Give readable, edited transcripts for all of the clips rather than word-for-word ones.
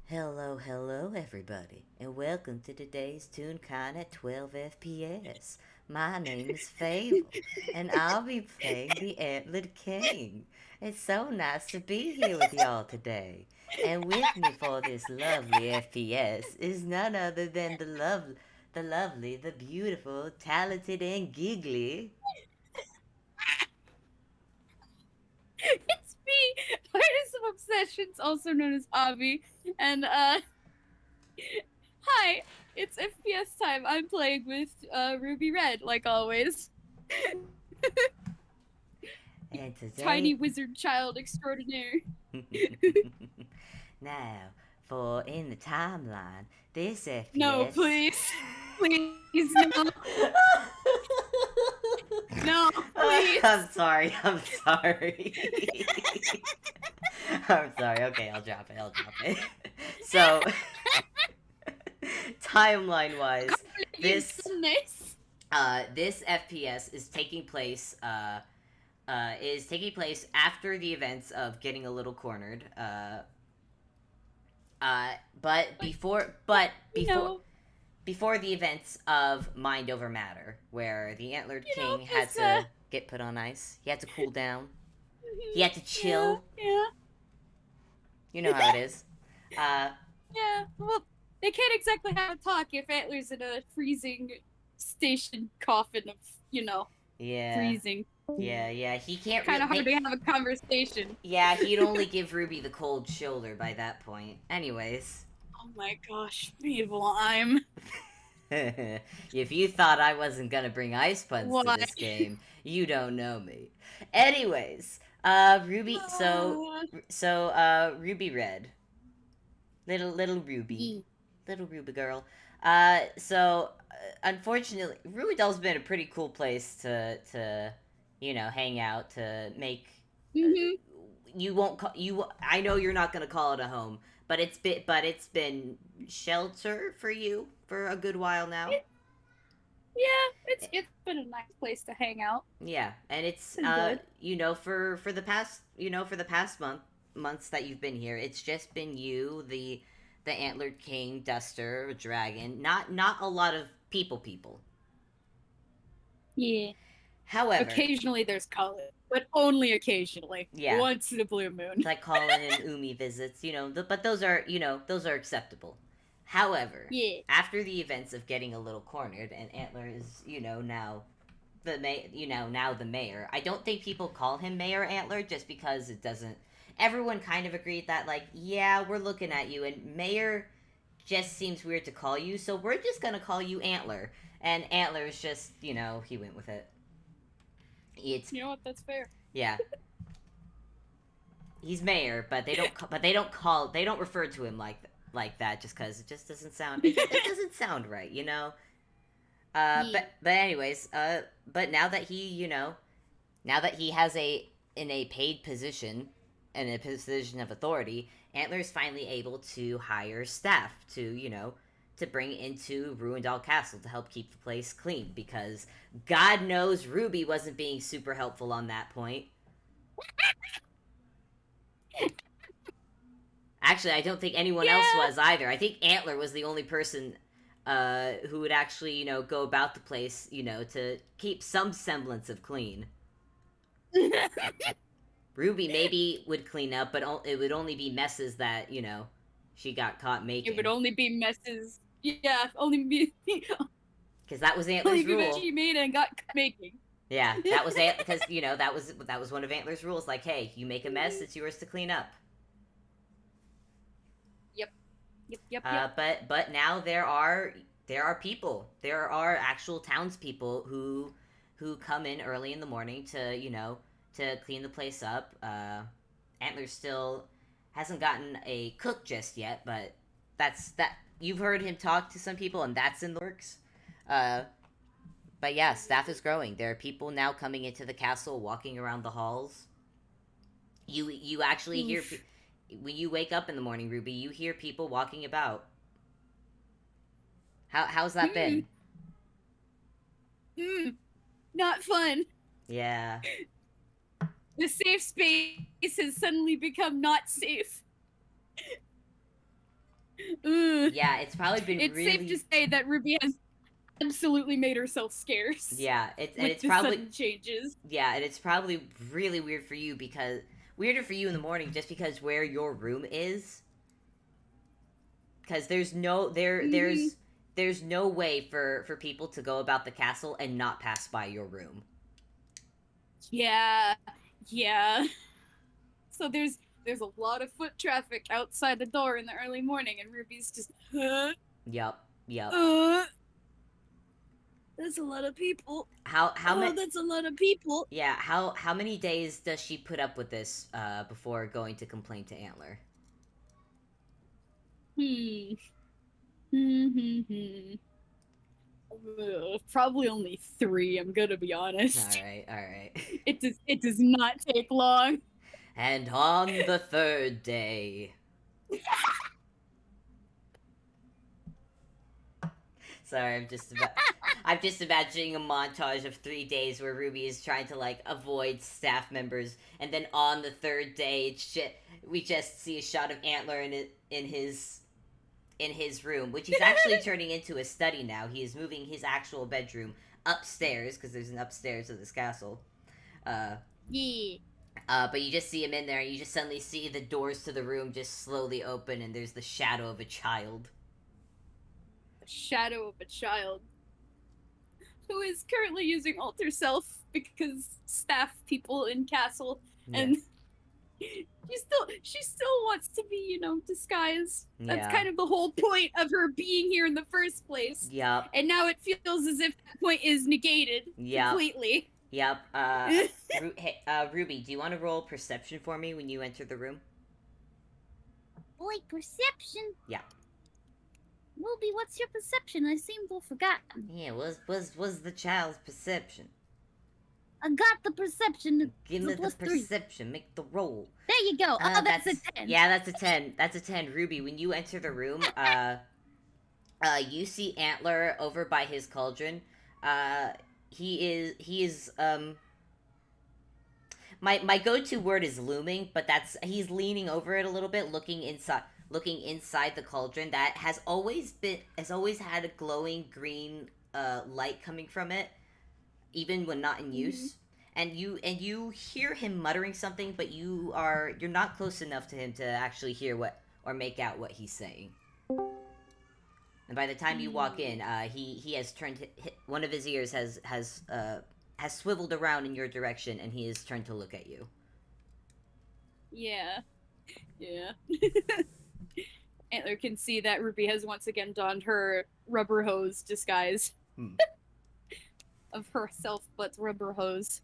Hello, everybody, and welcome to today's Toonkind at 12 FPS. My name is Fable, and I'll be playing the Antlered King. It's so nice to be here with y'all today. And with me for this lovely FPS is none other than the lovely, the beautiful, talented, and giggly. It's me, Artist of Obsessions, also known as Avi. And hi, it's FPS time. I'm playing with Ruby Red, like always. And Tiny today, wizard child extraordinaire. now, for in the timeline, this No, FPS. please. Please, no. No, please. I'm sorry. I'm sorry. I'm sorry. Okay, I'll drop it. I'll drop it. So, timeline I wise, can't believe you've this done this. this FPS is taking place after the events of getting a little cornered. Uh, but But, before, but, but you before, know, before the events of Mind Over Matter, where the Antlered King had because, to get put on ice. He had to cool down. He had to yeah, chill. yeah. You know how it is. Uh, Yeah, well, they can't exactly have a talk if Antler's in a freezing station coffin of, you know, yeah, freezing. yeah. He can't Kind really. of hard to have a conversation. Yeah, he'd only give Ruby the cold shoulder by that point. Anyways, Oh my gosh, Mabel, I'm. if you thought I wasn't gonna bring ice puns to Why? this game, you don't know me. Anyways, Ruby. Ruby Red, little Ruby, Ye. little Ruby girl. Unfortunately, Ruidal's been a pretty cool place to hang out to make. Mm-hmm. You won't call you. I know you're not gonna call it a home, but it's been shelter for you for a good while now. It, yeah, it's been a nice place to hang out. Yeah, and It's it's been good. for the past months that you've been here, it's just been you, the Antlered King, Duster, Dragon. Not a lot of people. Yeah. However, Occasionally there's color, but only occasionally. yeah, Once in a blue moon. like Colin and Umi visits, but those are acceptable. However, Yeah. after the events of getting a little cornered, and Antler is now now the mayor. I don't think people call him Mayor Antler just because it doesn't. Everyone kind of agreed that, like, yeah, we're looking at you, and Mayor just seems weird to call you, so we're just gonna call you Antler. And Antler is just, he went with it. It's You know what? That's fair. Yeah, he's mayor, but they don't refer to him like that just because it just doesn't sound it doesn't sound right, you know. Yeah. But anyways, but now that he has in a paid position, in a position of authority, Antler is finally able to hire staff to bring into Ruindal Castle to help keep the place clean, because God knows Ruby wasn't being super helpful on that point. Actually, I don't think anyone else Yeah. was either. I think Antler was the only person who would actually, go about the place, to keep some semblance of clean. Ruby maybe would clean up, but it would only be messes that, she got caught It would making. only be messes. Yeah, only be Because that was only Antler's be messes rule. she made and got making. Yeah, that was it. Because, that was one of Antler's rules. Like, hey, you make a mess, it's yours to clean up. Yep. Yep. But now there are actual townspeople who come in early in the morning to clean the place up. Antler still hasn't gotten a cook just yet, but that you've heard him talk to some people, and that's in the works. Uh, but yeah, staff is growing. There are people now coming into the castle, walking around the halls. You actually hear Oof. when you wake up in the morning, Ruby. You hear people walking about. How's that Hmm. been? Hmm. Not fun. Yeah. The safe space has suddenly become not safe. Yeah, it's probably been It's safe to really. say that Ruby has absolutely made herself scarce Yeah, it's and with it's the probably sudden changes. yeah, and it's probably really weird for you because weirder for you in the morning just because where your room is, because Hmm. there's no way for people to go about the castle and not pass by your room. Yeah, yeah. So there's a lot of foot traffic outside the door in the early morning, and Ruby's just, Yep, yep. uh, that's a lot of people. How Oh, many? that's a lot of people. Yeah, how many days does she put up with this before going to complain to Antler? Hmm. Hmm. Hmm. Hmm. Probably only 3. I'm gonna be All honest. right, all right. It does not take long. And on the third day. Sorry, I'm just imagining a montage of 3 days where Ruby is trying to like avoid staff members, and then on the third day, we just see a shot of Antler in his room, which he's actually turning into a study now. He is moving his actual bedroom upstairs because there's an upstairs of this castle. Uh, Yeah. but you just see him in there, and you just suddenly see the doors to the room just slowly open, and there's the shadow of a child. A shadow of a child who is currently using alter self because staff people in castle, Yeah, and she still wants to be, disguised. That's yeah, kind of the whole point of her being here in the first place. yep, And now it feels as if that point is negated yep. completely. Yep. Hey, Ruby, do you want to roll perception for me when you enter the room? Boy, perception. Yeah. Ruby, what's your perception? I seem to have forgotten. Yeah. Was the child's perception? I got the perception. Give It's a me the +3. perception. Make the roll. There you go. Oh, that's a 10. Yeah. That's a 10. That's a 10. Ruby, when you enter the room, you see Antler over by his cauldron. Uh, he is my go-to word is looming, but that's he's leaning over it a little bit, looking inside the cauldron that has always had a glowing green light coming from it, even when not in Mhm. use. And you hear him muttering something, but you're not close enough to him to actually hear what or make out what he's saying. And by the time you walk in, he has turned one of his ears has swiveled around in your direction, and he has turned to look at you. Yeah, yeah. Antler can see that Ruby has once again donned her rubber hose disguise Hmm. of herself, but rubber hose.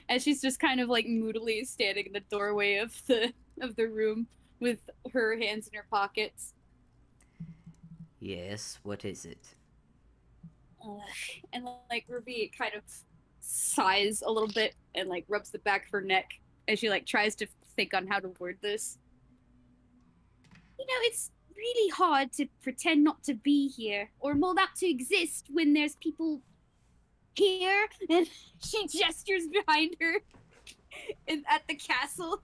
And she's just kind of like moodily standing in the doorway of the room with her hands in her pockets. Yes, what is it? Uh, and like Ruby kind of sighs a little bit and like rubs the back of her neck as she like tries to think on how to word this. It's really hard to pretend not to be here or well not to exist when there's people here. And she gestures behind her at the castle.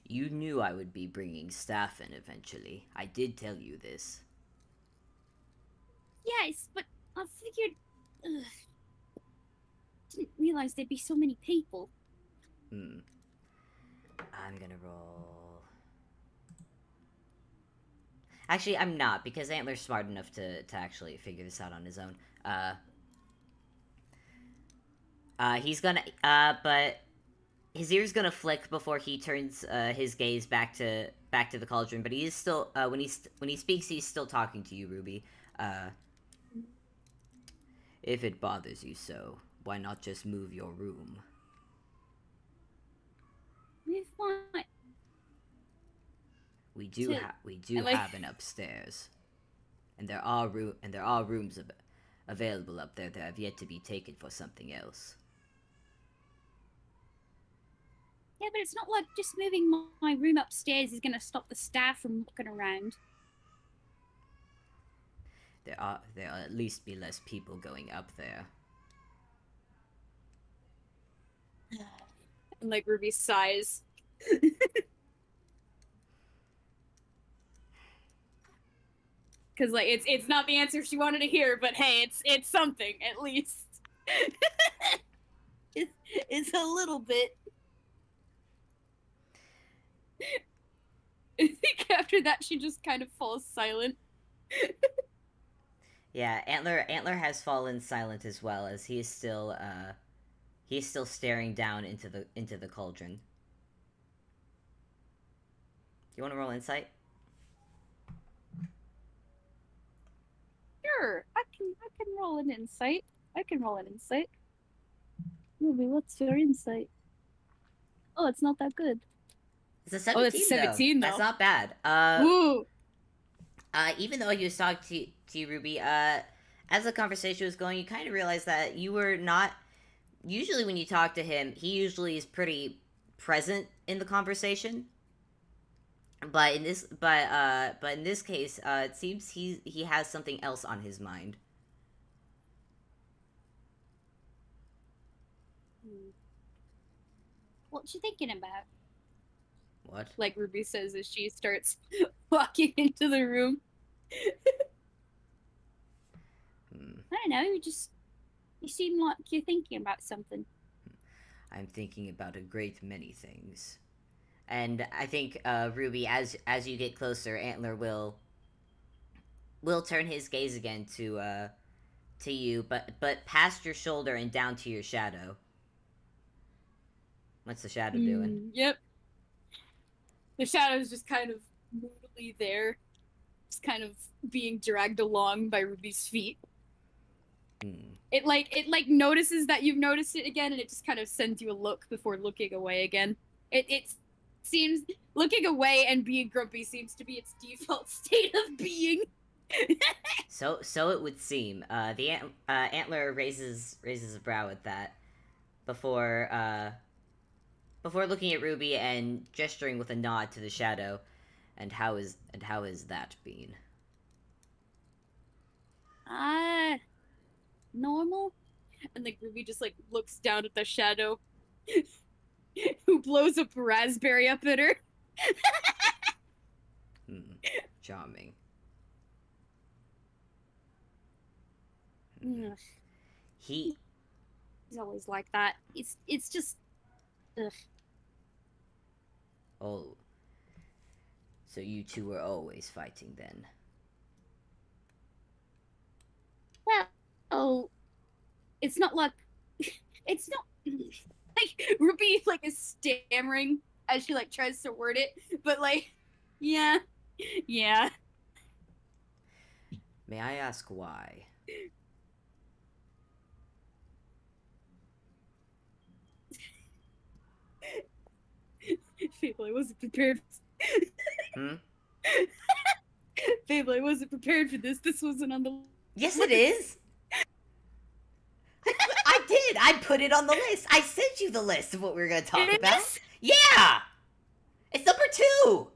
You knew I would be bringing staff in eventually. I did tell you this. Yes, but I figured. Ugh, didn't realize there'd be so many people. Hmm. I'm gonna roll. Actually, I'm not because Antler's smart enough to actually figure this out on his own. He's gonna. But his ear's gonna flick before he turns his gaze back to the cauldron. But he is still when he speaks, he's still talking to you, Ruby. Uh, if it bothers you so, why not just move your room? With what? We do And like have an upstairs, and there are rooms available up there that have yet to be taken for something else. Yeah, but it's not like just moving my room upstairs is going to stop the staff from looking around. There'll at least be less people going up there. and like Ruby sighs. because like it's not the answer she wanted to hear, but hey, it's something at least. it's a little bit. I think after that she just kind of falls silent. Yeah, Antler has fallen silent as well, as he is still staring down into the cauldron. You want to roll insight? Sure, I can roll an insight. I can roll an insight. Ruby, what's your insight? Oh, it's not that good. It's a Oh, it's a 17 though. 17 That's though. not bad. Ooh. Even though he was talking to you, Ruby, as the conversation was going, you kind of realized that you were not. Usually, when you talk to him, he usually is pretty present in the conversation. But in this case, it seems he has something else on his mind. What you thinking about? What? Like Ruby says as she starts walking into the room. I don't know. You seem like you're thinking about something. I'm thinking about a great many things. And I think Ruby, as you get closer, Antler will turn his gaze again to you, but past your shoulder and down to your shadow. What's the shadow doing? Yep. The shadow's just kind of moodily there, just kind of being dragged along by Ruby's feet. It notices that you've noticed it again, and it just kind of sends you a look before looking away again. It seems looking away and being grumpy seems to be its default state of being. So it would seem. The Antler raises a brow at that before looking at Ruby and gesturing with a nod to the shadow. And how is that been? Normal? And like Ruby just like looks down at the shadow who blows a raspberry up at her. Charming. He's always like that. It's just ugh. Oh. So you two were always fighting then? Well, it's not like it's not like Ruby like is stammering as she like tries to word it, but like yeah. May I ask why? Fable, I wasn't prepared. Fable, I wasn't prepared for this. This wasn't on the Yes, it is! I did! I put it on the list! I sent you the list of what we were gonna talk about! Yeah! It's number 2!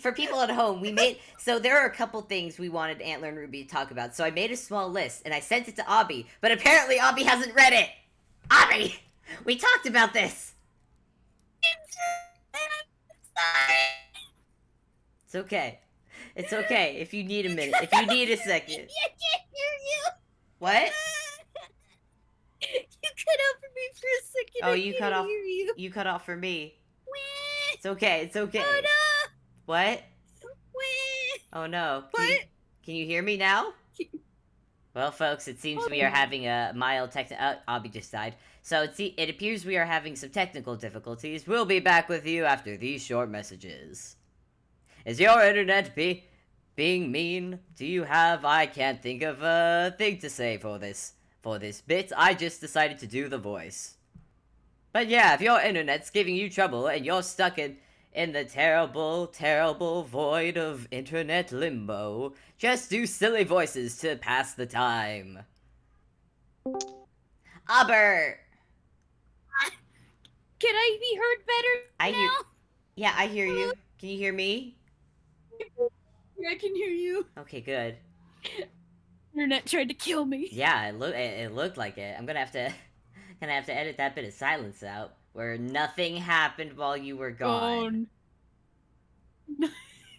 For people at home, so there are a couple things we wanted Antler and Ruby to talk about, so I made a small list, and I sent it to Abby, but apparently Abby hasn't read it! Abby! We talked about this! It's okay. It's okay if you need a minute, if you need a second. I can't hear you. What? You cut out for me for a second. Oh, you cut off. Hear you. You cut off for me. Wah. It's okay. It's okay. Oh no. What? Wah. Oh no. What? Can you hear me now? Well, folks, it seems we are having a mild Abby just died. So it appears we are having some technical difficulties. We'll be back with you after these short messages. Is your internet being mean? Do you have? I can't think of a thing to say for this bit. I just decided to do the voice. But yeah, if your internet's giving you trouble and you're stuck in the terrible, terrible void of internet limbo, just do silly voices to pass the time. Aber! Can I be heard better now? Yeah, I hear you. Can you hear me? Yeah, I can hear you. Okay, good. Internet tried to kill me. Yeah, it looked like it. I'm gonna have to edit that bit of silence out. where nothing happened while you were gone. Oh,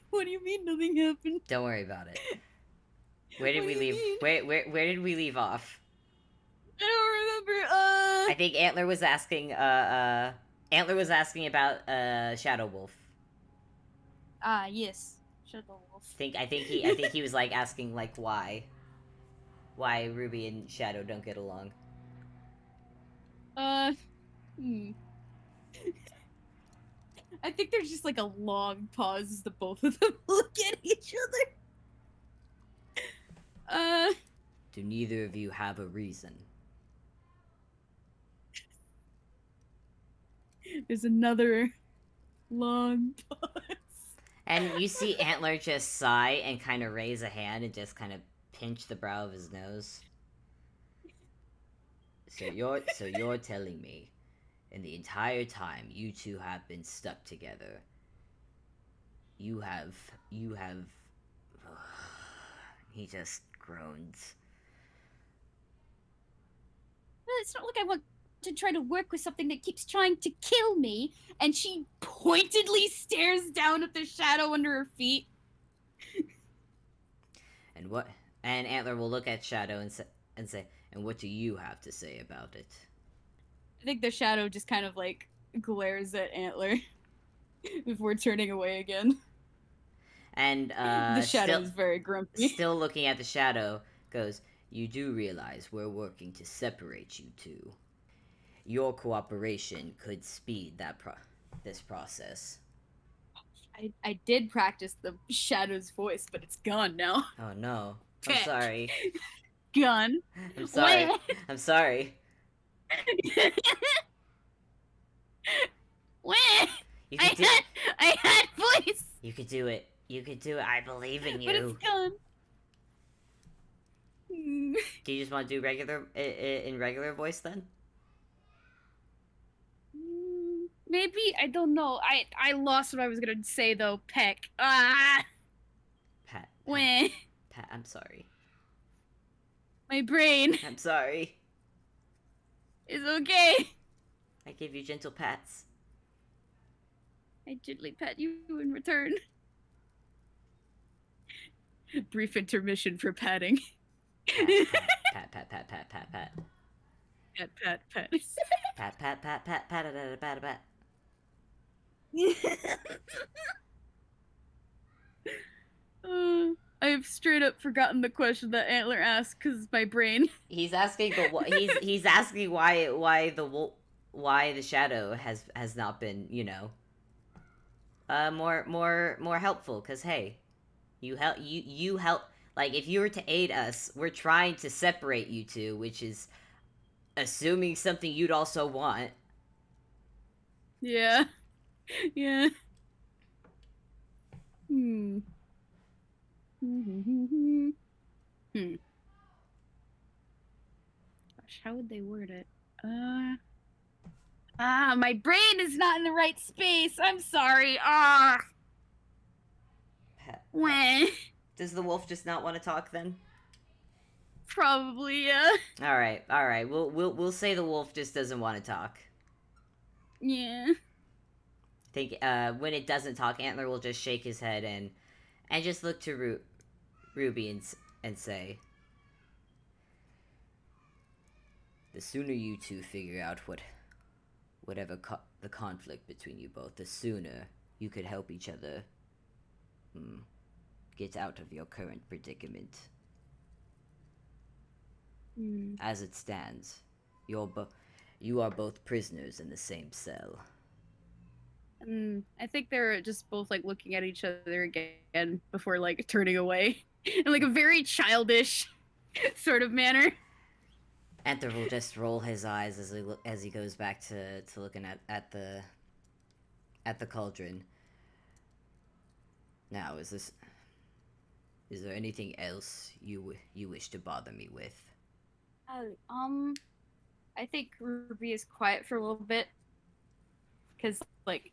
what do you mean nothing happened? Don't worry about it. Where did What we do you leave? mean? Where did we leave off? I don't remember. I think Antler was asking. Antler was asking about Shadow Wolf. Yes. Shadow Wolf. I think he was like asking like why Ruby and Shadow don't get along. Hmm. I think there's just like a long pause as the both of them look at each other. Do neither of you have a reason? There's another long pause. And you see Antler just sigh and kind of raise a hand and just kind of pinch the brow of his nose. So you're telling me, in the entire time you two have been stuck together, you have. He just groans. Well, it's not like I want to try to work with something that keeps trying to kill me. And she pointedly stares down at the shadow under her feet. And what? And Antler will look at Shadow and say, "And what do you have to say about it?" I think the shadow just kind of like glares at Antler before turning away again. And The shadow is very grumpy. still looking at the Shadow, goes, "You do realize we're working to separate you two. Your cooperation could speed this process." I did practice the shadow's voice, but it's gone now. Oh no. I'm sorry. Gone. I'm sorry. I'm sorry. You could do I had voice, You could do it. You could do it. I believe in but it's you. gone. Hmm. Do you just want to do regular in regular voice then? Maybe I don't know. I lost what I was gonna say though. Peck. Pat. Wah. Pat, I'm sorry. My brain I'm sorry. is okay. I give you gentle pats. I gently pat you in return. Brief intermission for patting. Pat, pat, pat, pat, pat, pat, pat, Pat, pat, pat. pat, pat, pat, pat, pat, pat, pat, pat. I've straight up forgotten the question that Antler asked because my brain. He's asking he's asking why the Shadow has not been, more helpful, cuz hey, you help, like, if you were to aid us, we're trying to separate you two, which is assuming something you'd also want. Yeah. Yeah. Hmm. Gosh, how would they word it? My brain is not in the right space. I'm sorry. Pat, Wah. does the wolf just not want to talk then? Probably, yeah. All right. We'll say the wolf just doesn't want to talk. Yeah. Think when it doesn't talk, Antler will just shake his head and just look to Ruby and say, "The sooner you two figure out whatever the conflict between you both, the sooner you could help each other get out of your current predicament. As it stands, you are both prisoners in the same cell." I think they're just both like looking at each other again before like turning away in like a very childish sort of manner. Antler will just roll his eyes as he goes back to looking at the cauldron. Now, is there anything else you wish to bother me with? I think Ruby is quiet for a little bit because like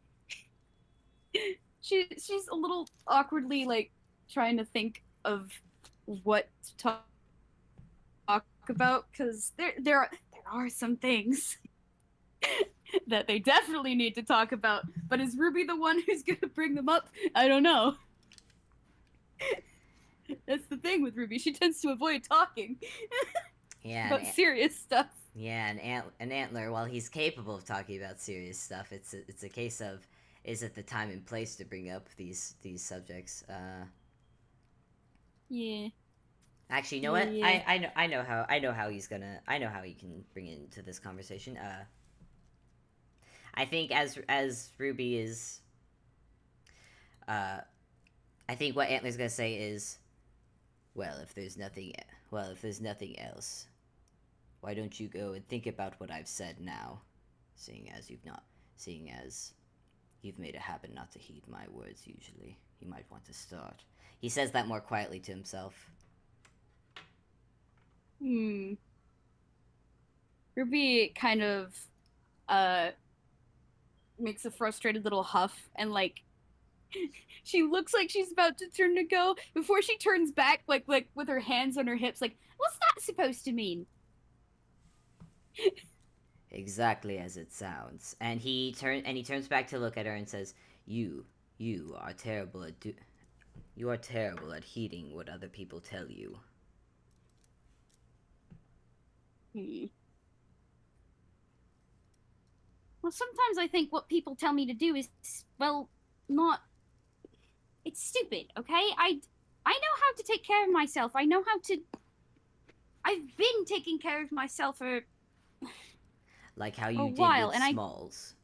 she's a little awkwardly like trying to think of what to talk about because there are some things that they definitely need to talk about. But is Ruby the one who's gonna bring them up? I don't know. That's the thing with Ruby. She tends to avoid talking Yeah, about serious stuff. an antler, while he's capable of talking about serious stuff, it's a case of, is it the time and place to bring up these subjects? Yeah. Actually, you know what? Yeah. I know how he can bring it into this conversation. I think as Ruby is, uh, I think what Antler's gonna say is, well, if there's nothing else, why don't you go and think about what I've said now, seeing as you've made a habit not to heed my words usually. You might want to start. He says that more quietly to himself. Ruby kind of uh makes a frustrated little huff and like she looks like she's about to turn to go before she turns back like with her hands on her hips like what's that supposed to mean? Exactly as it sounds. And he turns back to look at her and says, "You are terrible at heeding what other people tell you." Well, sometimes I think what people tell me to do is well not it's stupid, okay? I know how to take care of myself. I know how to I've been taking care of myself for Like how a you did while with and Smalls.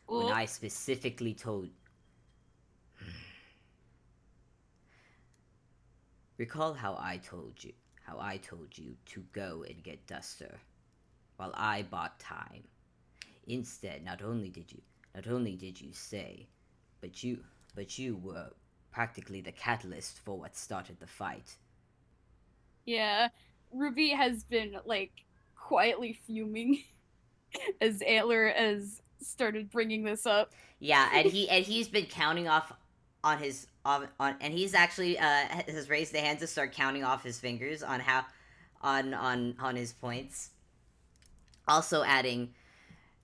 When I specifically told... Recall how I told you to go and get Duster, while I bought time. Instead, not only did you stay, but you were practically the catalyst for what started the fight. Yeah, Ruby has been like quietly fuming as Antler has started bringing this up. Yeah, and he's been counting off on his and he's actually has raised a hand to start counting off his fingers on how on his points. Also adding,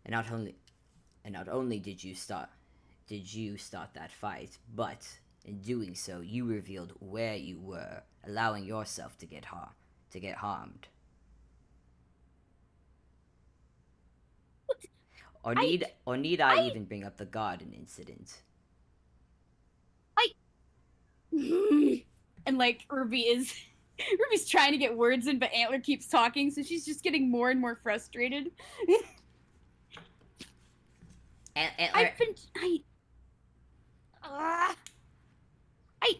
and not only did you start that fight, but in doing so, you revealed where you were, allowing yourself to get harmed. I Or need I I even bring up the garden incident? I and like Ruby's trying to get words in, but Antler keeps talking, so she's just getting more and more frustrated. Antler, I've been uh, I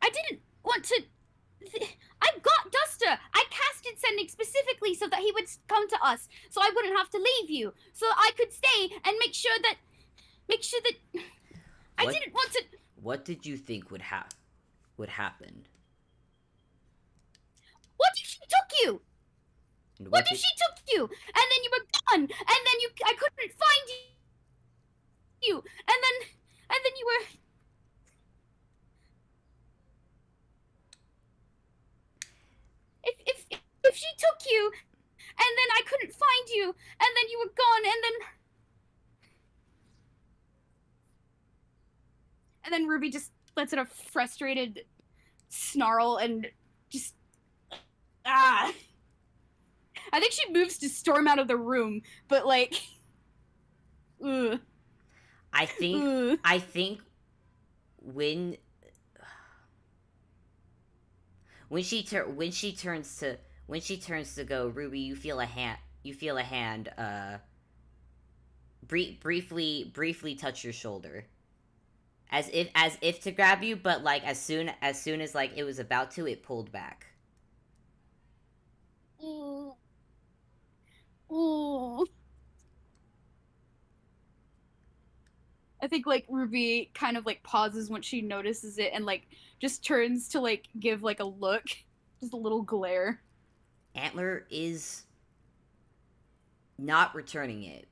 I didn't want to. I got Duster. I casted sending specifically so that he would come to us, so I wouldn't have to leave you, so I could stay and make sure that I what didn't want to. what did you think would happen? What if she took you? And What what if did she took you and then you were gone and then I couldn't find you and then you were if she took you and then I couldn't find you and then you were gone and then Ruby just lets out a frustrated snarl and just ah. I think she moves to storm out of the room, but like, ugh, ugh. I think when when she turns to go, Ruby, you feel a hand briefly touch your shoulder, as if to grab you, but like as soon as like it was about to, it pulled back. Oh, oh. I think like Ruby kind of like pauses when she notices it and like just turns to like give like a look, just a little glare. Antler is not returning it.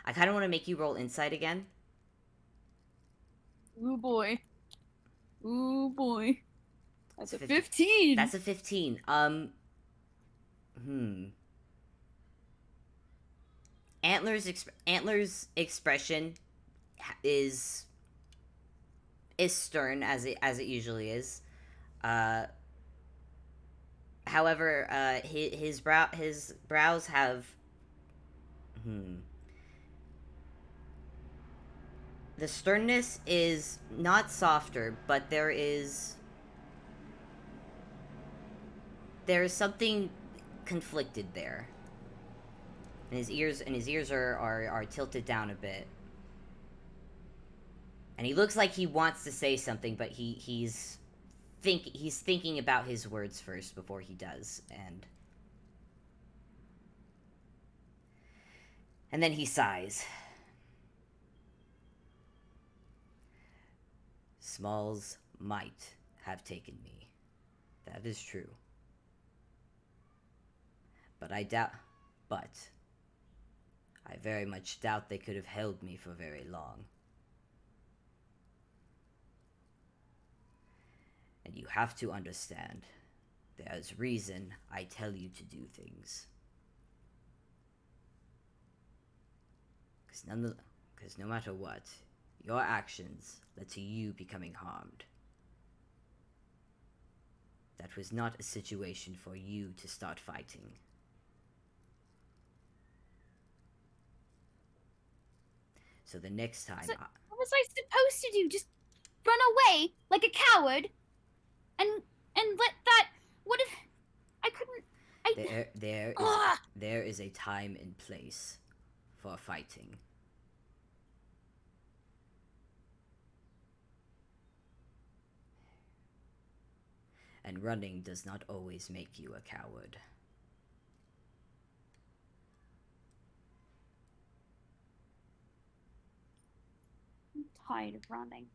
I kind of want to make you roll insight again. Ooh boy, ooh boy. That's a 15. 15. That's a 15. Hmm. Antler's expression is stern as it usually is. Uh, However, his brows have the sternness is not softer, but there is something conflicted there. And his ears are tilted down a bit. And he looks like he wants to say something, but he's thinking about his words first before he does, and then he sighs. Smalls might have taken me. That is true. But I very much doubt they could have held me for very long. And you have to understand, there's reason I tell you to do things. Because no matter what, your actions led to you becoming harmed. That was not a situation for you to start fighting. So the next time... What was I supposed to do? Just run away like a coward? And let that... What if... I couldn't... There is a time and place for fighting. And running does not always make you a coward. I'm tired of running.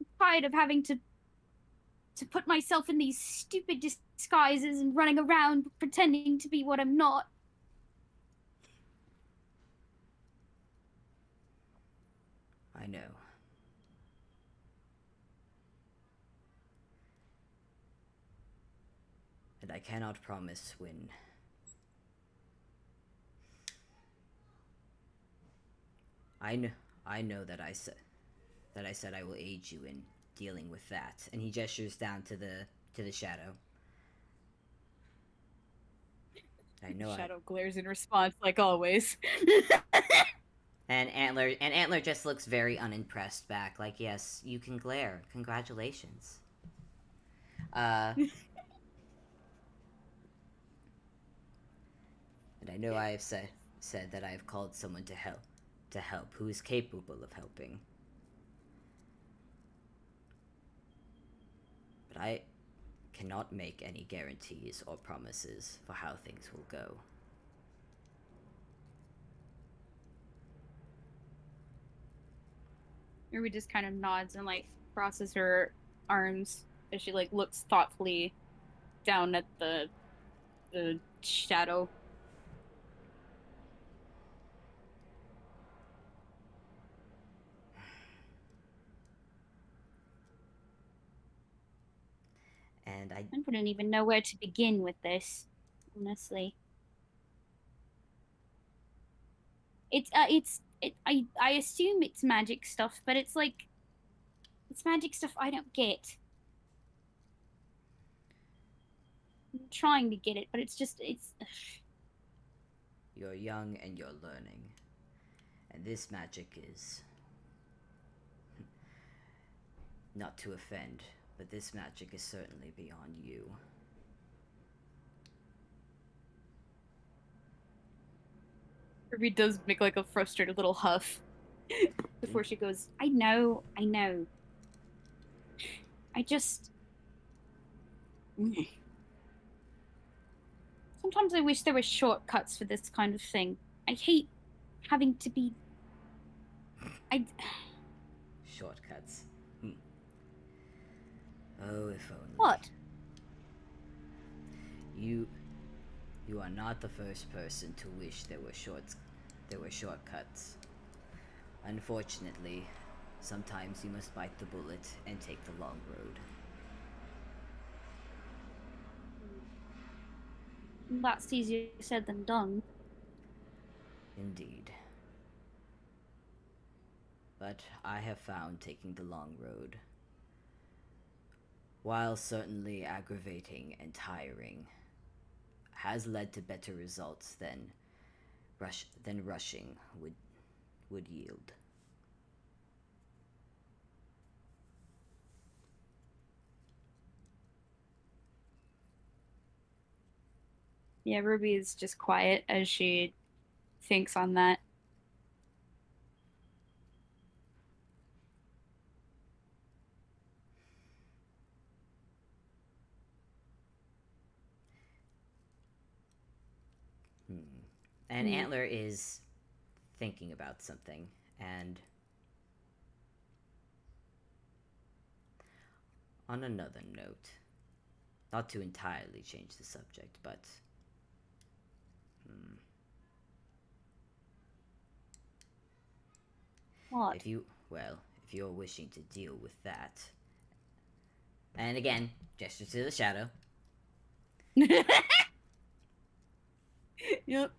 I'm tired of having to put myself in these stupid disguises and running around pretending to be what I'm not. I know. And I cannot promise when. I know that I said I will aid you in dealing with that. And he gestures down to the shadow. I know. Shadow glares in response, like always. And Antler just looks very unimpressed back, like, yes, you can glare. Congratulations. And I know I have said that I have called someone to help who is capable of helping. But I cannot make any guarantees or promises for how things will go. Ruby just kind of nods and like crosses her arms as she like looks thoughtfully down at the shadow. And I wouldn't even know where to begin with this, honestly. I assume it's magic stuff, but it's like it's magic stuff I don't get. I'm trying to get it, but it's You're young and you're learning. And this magic is not to offend, but this magic is certainly beyond you. Ruby does make like a frustrated little huff before she goes, I know. I just... Sometimes I wish there were shortcuts for this kind of thing. I hate having to be... Shortcuts. Oh, if only. What? You are not the first person to wish there were shortcuts. Unfortunately, sometimes you must bite the bullet and take the long road. That's easier said than done. Indeed. But I have found taking the long road, while certainly aggravating and tiring, has led to better results than rushing would yield. Yeah, Ruby is just quiet as she thinks on that. And Hmm. Antler is thinking about something, and on another note, not to entirely change the subject, but What? if you're wishing to deal with that, and again, gesture to the shadow. Yep.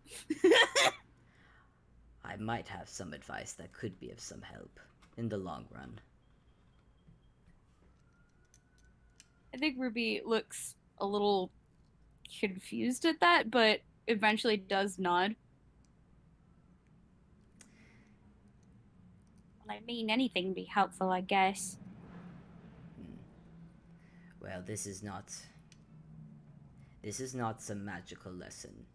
I might have some advice that could be of some help in the long run. I think Ruby looks a little confused at that, but eventually does nod. Well, I mean, anything would be helpful, I guess. Well, this is not. This is not some magical lesson,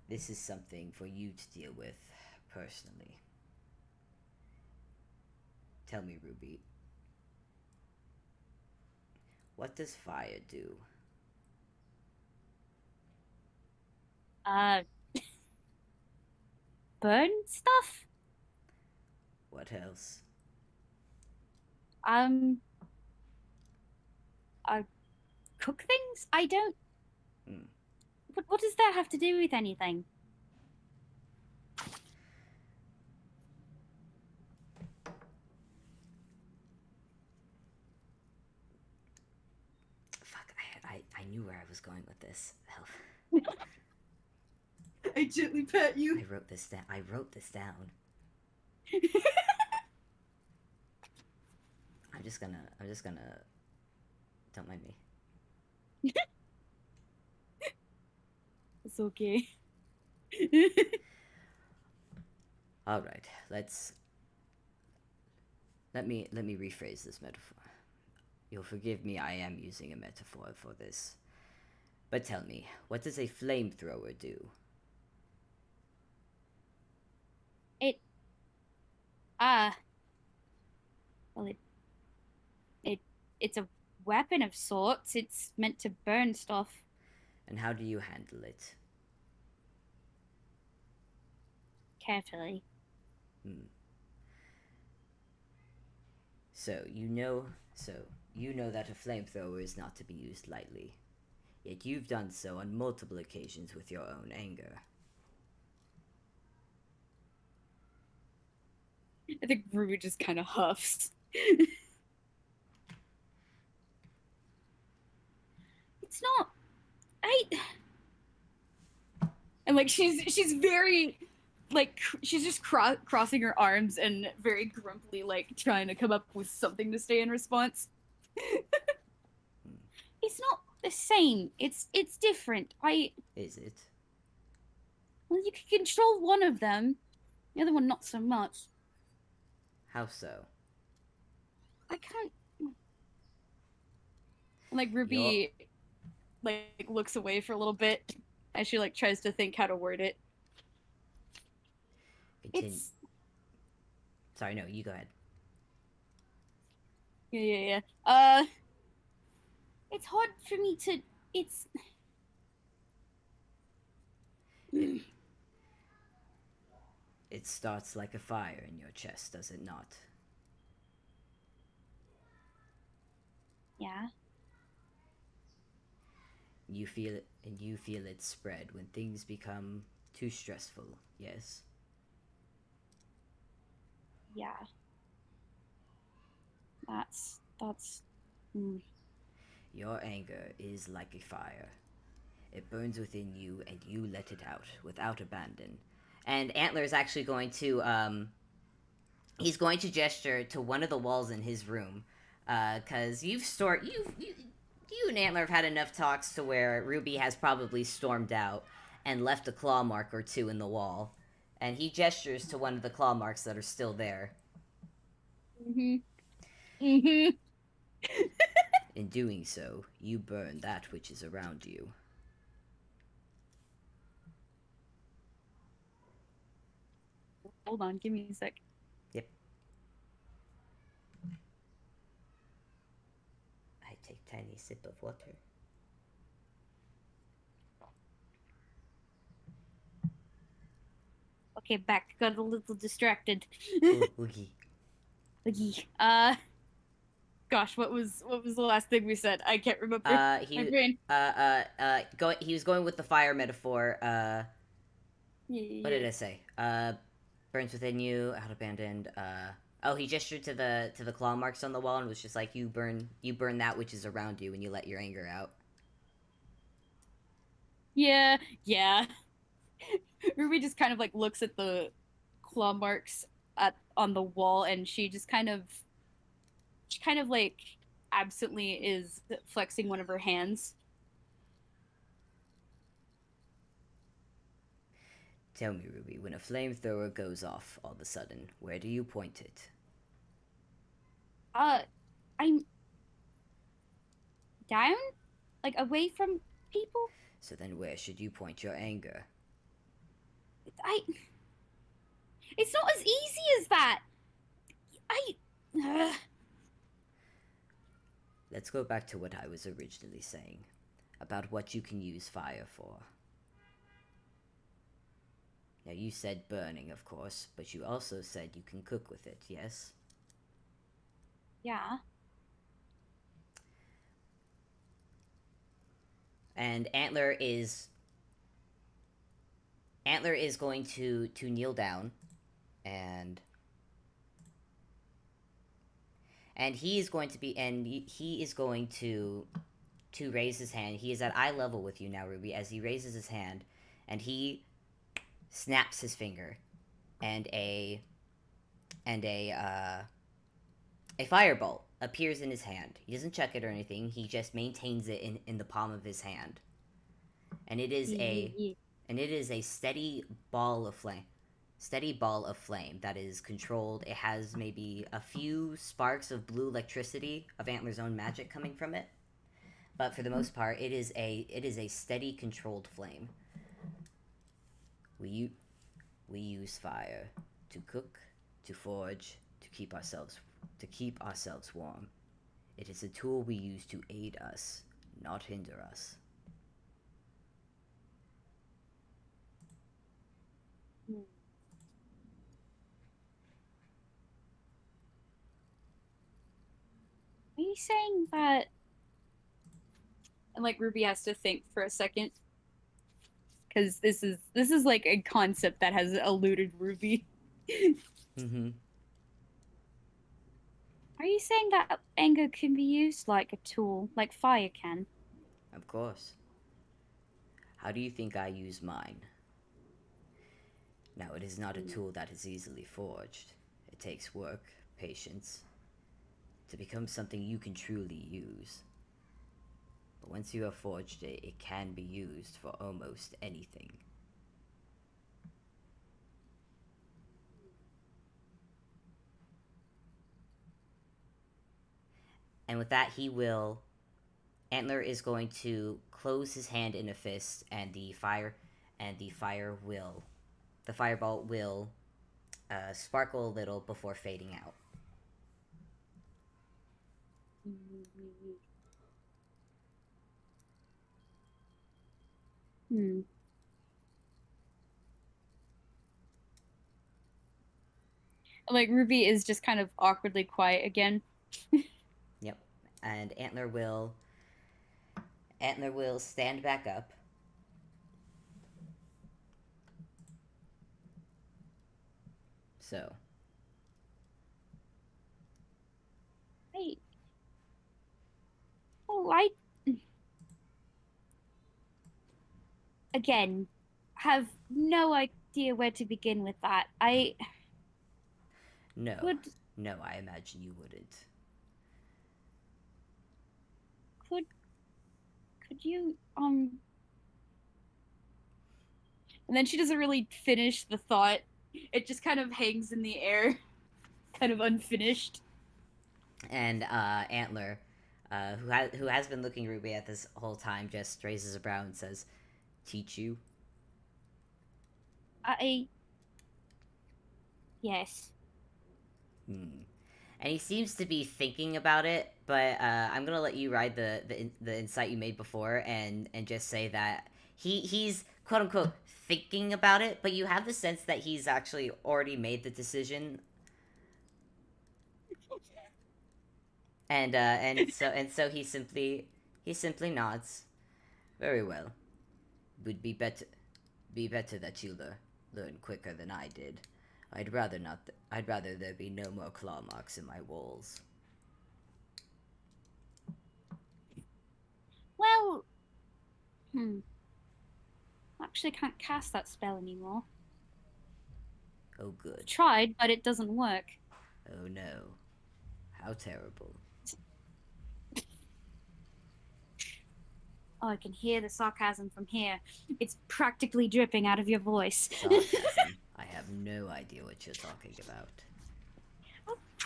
this is something for you to deal with personally. Tell me, Ruby, what does fire do? Uh, burn stuff? What else? Um, uh, cook things? I don't. Hmm. What does that have to do with anything? Fuck, I knew where I was going with this. Hell. I gently pat you. I wrote this down. I'm just gonna. Don't mind me. It's okay. All right, let me rephrase this metaphor. You'll forgive me, I am using a metaphor for this. But tell me, what does a flamethrower do? It. Ah. Well, it's a weapon of sorts. It's meant to burn stuff. And how do you handle it? Carefully. So you know that a flamethrower is not to be used lightly. Yet you've done so on multiple occasions with your own anger. I think Ruby just kind of huffs. It's not. I. And like she's very like she's just crossing her arms and very grumpily like trying to come up with something to say in response. It's not the same. It's different. Is it? Well, you can control one of them, the other one not so much. How so? I can't. And like Ruby, like looks away for a little bit as she like tries to think how to word it. It's Sorry, no, you go ahead. yeah. It's hard for me to. It's. It starts like a fire in your chest, does it not? Yeah. You feel it spread when things become too stressful, yes? Yeah. That's. Your anger is like a fire. It burns within you, and you let it out without abandon. And Antler is actually going to he's going to gesture to one of the walls in his room, because you and Antler have had enough talks to where Ruby has probably stormed out and left a claw mark or two in the wall, and he gestures to one of the claw marks that are still there. In doing so, you burn that which is around you. Hold on, give me a sec. Yep. I take tiny sip of water. Okay, back. Got a little distracted. Ooh, oogie. Okay. Gosh, what was the last thing we said? I can't remember. My brain. He was going with the fire metaphor. What did Yeah. I say? Burns within you, out abandoned. Oh, he gestured to the claw marks on the wall and was just like, you burn that which is around you, and you let your anger out. Yeah. Ruby just kind of like looks at the claw marks on the wall, and she kind of like absently is flexing one of her hands. Tell me, Ruby, when a flamethrower goes off all of a sudden, where do you point it? I'm down, like away from people. So then where should you point your anger? It's not as easy as that. Let's go back to what I was originally saying, about what you can use fire for. Now, you said burning, of course, but you also said you can cook with it, yes? Yeah. And Antler is going to kneel down, and he is going to raise his hand. He is at eye level with you now, Ruby, as he raises his hand, and he snaps his finger, and a firebolt appears in his hand. He doesn't check it or anything. He just maintains it in the palm of his hand, and it is a steady ball of flame. That is controlled. It has maybe a few sparks of blue electricity of Antler's own magic coming from it, but for the most part, it is a steady, controlled flame. We use fire to cook, to forge, to keep ourselves warm. It is a tool we use to aid us, not hinder us. Are you saying that? And like Ruby has to think for a second, because this is like a concept that has eluded Ruby. Mm-hmm. Are you saying that anger can be used like a tool, like fire can? Of course. How do you think I use mine? Now, it is not a tool that is easily forged. It takes work, patience, to become something you can truly use. But once you have forged it, it can be used for almost anything. And with that, Antler is going to close his hand in a fist, and the firebolt will sparkle a little before fading out. Like Ruby is just kind of awkwardly quiet again. Yep. And Antler will stand back up. So, Hey. Oh, I again, have no idea where to begin with that. I No, could no, I imagine you wouldn't. could could you And then she doesn't really finish the thought. It just kind of hangs in the air, kind of unfinished. And Antler, who has been looking Ruby at this whole time, just raises a brow and says, "Teach you." I yes. Hmm. And he seems to be thinking about it, but I'm gonna let you ride the insight you made before, and just say that he's quote unquote thinking about it, but you have the sense that he's actually already made the decision, and so he simply nods. Very well. Would be better that you learn quicker than I did. I'd rather not. I'd rather there be no more claw marks in my walls. Well, actually can't cast that spell anymore. Oh, good. Tried, but it doesn't work. Oh no. How terrible. Oh, I can hear the sarcasm from here. It's practically dripping out of your voice. Sarcasm. I have no idea what you're talking about.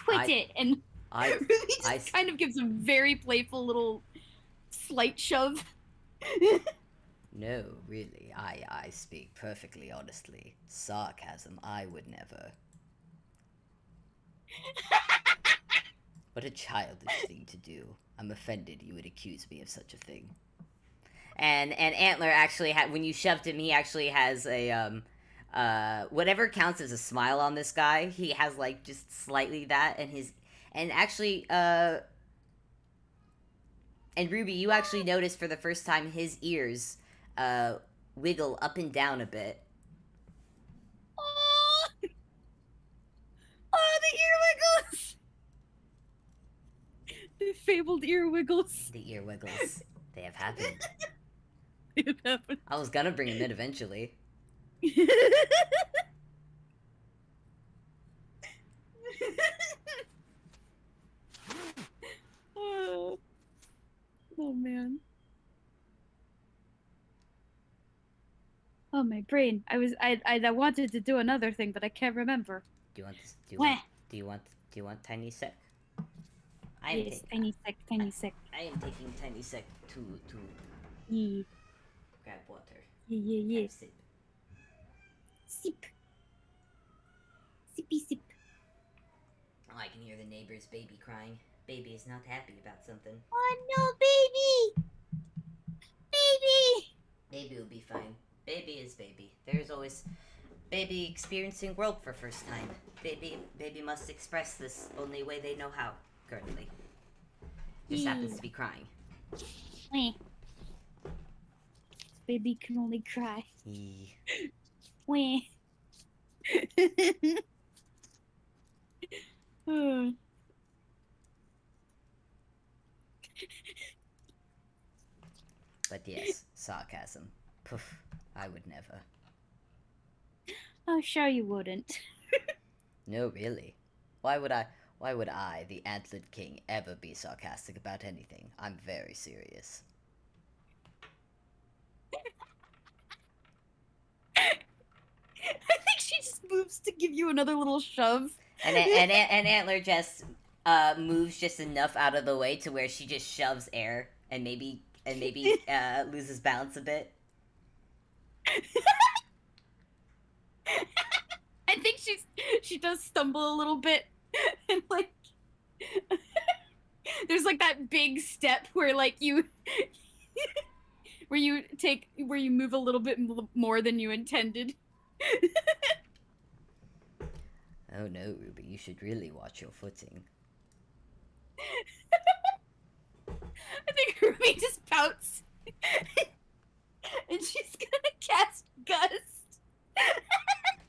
Quit I- it! And I, Ruby just I, kind of gives a very playful little slight shove. no, really, I speak perfectly honestly. Sarcasm, I would never. What a childish thing to do. I'm offended you would accuse me of such a thing. And Antler actually had, when you shoved him, he actually has a whatever counts as a smile on this guy. He has like just slightly that, and actually and Ruby, you actually notice for the first time his ears wiggle up and down a bit. Oh, oh, the ear wiggles! The fabled ear wiggles. The ear wiggles. They have happened. It happened. I was gonna bring him in eventually. Oh. Oh man. Oh my brain. I wanted to do another thing, but I can't remember. Do you want this? Wah. Do you want tiny sec? I Yes, tiny sec. I am taking tiny sec to Yeah, grab water. yeah. Have sip. Sip. Sippy sip. Oh, I can hear the neighbor's baby crying. Baby is not happy about something. Oh no, baby! Baby! Baby will be fine. Baby is baby. There's always baby experiencing world for first time. Baby must express this only way they know how currently. Just happens to be crying. Wah. Baby can only cry. Yee. Wah. Oh. But yes, sarcasm. Poof. I would never. Oh, sure you wouldn't. No, really. Why would I, the Antlered King, ever be sarcastic about anything? I'm very serious. I think she just moves to give you another little shove. And Antler just moves just enough out of the way to where she just shoves air and maybe loses balance a bit. I think she does stumble a little bit, and like there's like that big step where like you where you move a little bit more than you intended. Oh no, Ruby, you should really watch your footing. I think Ruby just pouts, and she's gonna cast Gust.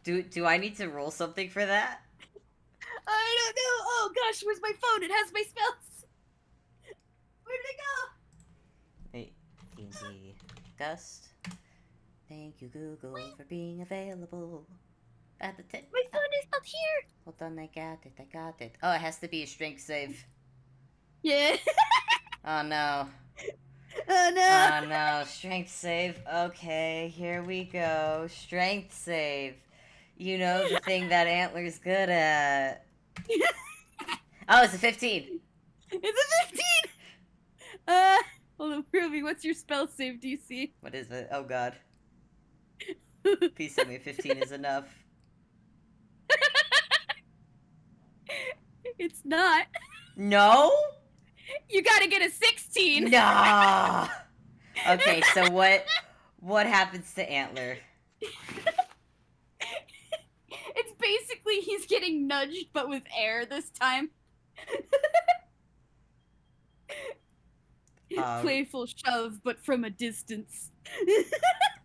Do I need to roll something for that? I don't know. Oh gosh, where's my phone? It has my spells. Where did it go? Wait, D&D Gust. Thank you, Google, for being available. At the tip. My phone is not here. Hold on, I got it. I got it. Oh, it has to be a strength save. Yeah. Oh no. Oh no. Oh no, strength save. Okay, here we go. Strength save. You know the thing that Antler's good at. Oh, it's a 15. It's a 15. Hold on, Ruby. What's your spell save DC? What is it? Oh god. Please tell me 15 is enough. It's not. No? You gotta get a 16. No. Okay, so what happens to Antler? It's basically he's getting nudged, but with air this time. Playful shove, but from a distance.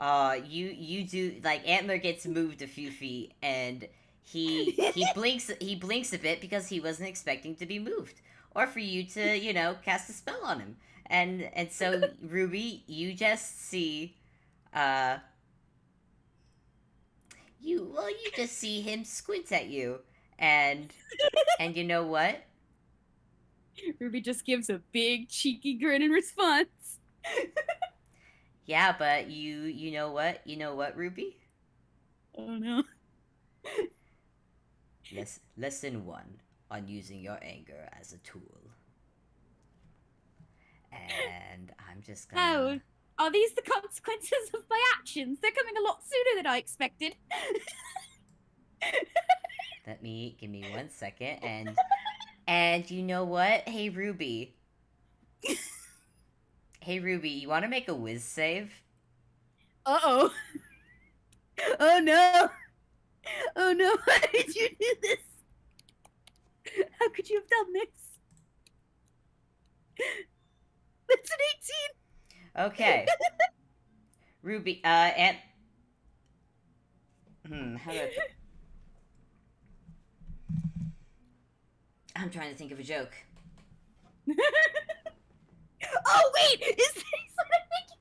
You do, like, Antler gets moved a few feet, and he blinks a bit because he wasn't expecting to be moved, or for you to, you know, cast a spell on him. And so Ruby, you just see you just see him squint at you, and you know what? Ruby just gives a big cheeky grin in response. Yeah, but you know what? You know what, Ruby? Oh no. Lesson 1 on using your anger as a tool. And I'm just gonna... Oh, are these the consequences of my actions? They're coming a lot sooner than I expected. Give me 1 second, and you know what? Hey, Ruby. Hey, Ruby, you want to make a whiz save? Uh-oh. Oh no. Oh no, why did you do this? How could you have done this? That's an 18. Okay. Ruby, how do I... I'm trying to think of a joke. Oh wait, is this what I'm making?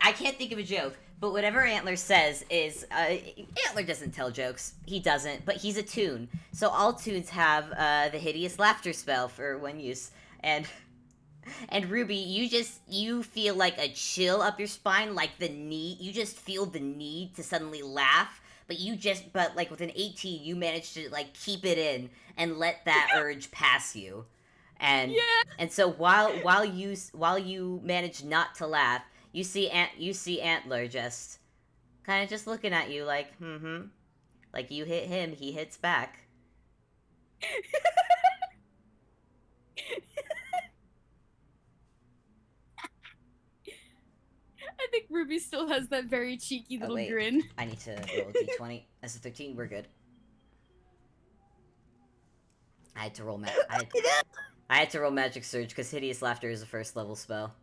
I can't think of a joke, but whatever Antler says is, Antler doesn't tell jokes. He doesn't, but he's a toon. So all toons have, the hideous laughter spell for one use. And Ruby, you feel like a chill up your spine, like you just feel the need to suddenly laugh, but like with an 18, you manage to, like, keep it in and let that urge pass you. And so while you manage not to laugh, you see Antler just kind of just looking at you like, like you hit him, he hits back. I think Ruby still has that very cheeky little wait. grin. I need to roll a d20. That's a 13. We're good. I had to roll I had to roll Magic Surge because Hideous Laughter is a first level spell.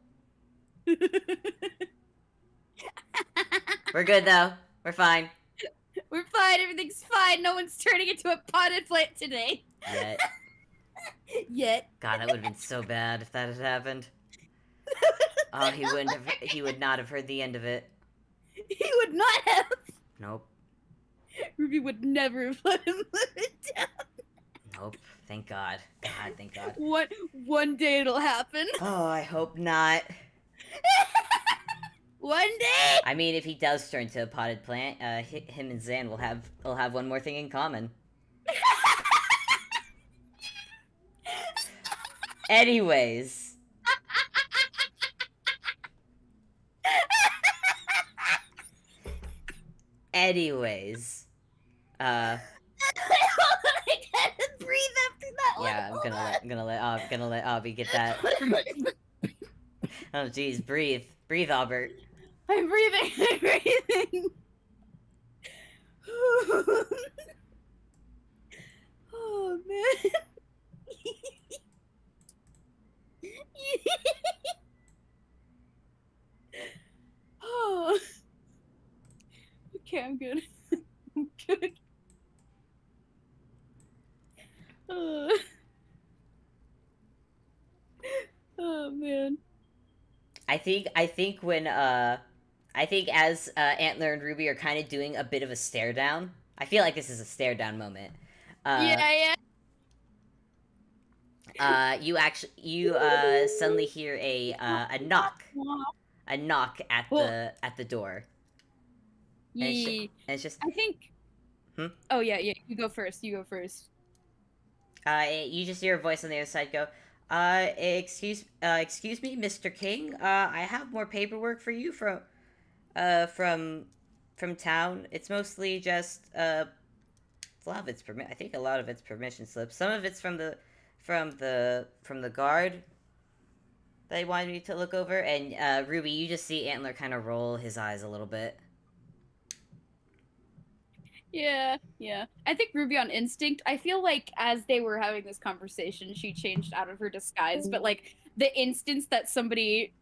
We're good though. We're fine. We're fine, everything's fine. No one's turning into a potted plant today. Yet. God, that would have been so bad if that had happened. Oh, he would not have heard the end of it. He would not have. Nope. Ruby would never have let him live it down. Nope. Thank God. God, thank God. One day it'll happen. Oh, I hope not. One day. I mean, if he does turn to a potted plant, him and Zan will have one more thing in common. Anyways. I gotta breathe after that one. Yeah, I'm gonna let Abby get that. Oh jeez, breathe, Albert. I'm breathing. Oh man. Oh. Okay, I'm good. I'm good. Oh man. I think when I think as Antler and Ruby are kind of doing a bit of a stare down. I feel like this is a stare down moment. Uh, Yeah. you suddenly hear a knock Oh, at the door, and yeah. it's just I think. hmm? Oh yeah, yeah. You go first. You go first. You just hear a voice on the other side go, excuse me, Mr. King. I have more paperwork for you uh, from, from town. It's mostly just, a lot of it's I think a lot of it's permission slips. Some of it's from the guard. They wanted me to look over, and Ruby, you just see Antler kind of roll his eyes a little bit. Yeah, yeah. I think Ruby on instinct. I feel like as they were having this conversation, she changed out of her disguise, but like the instance that somebody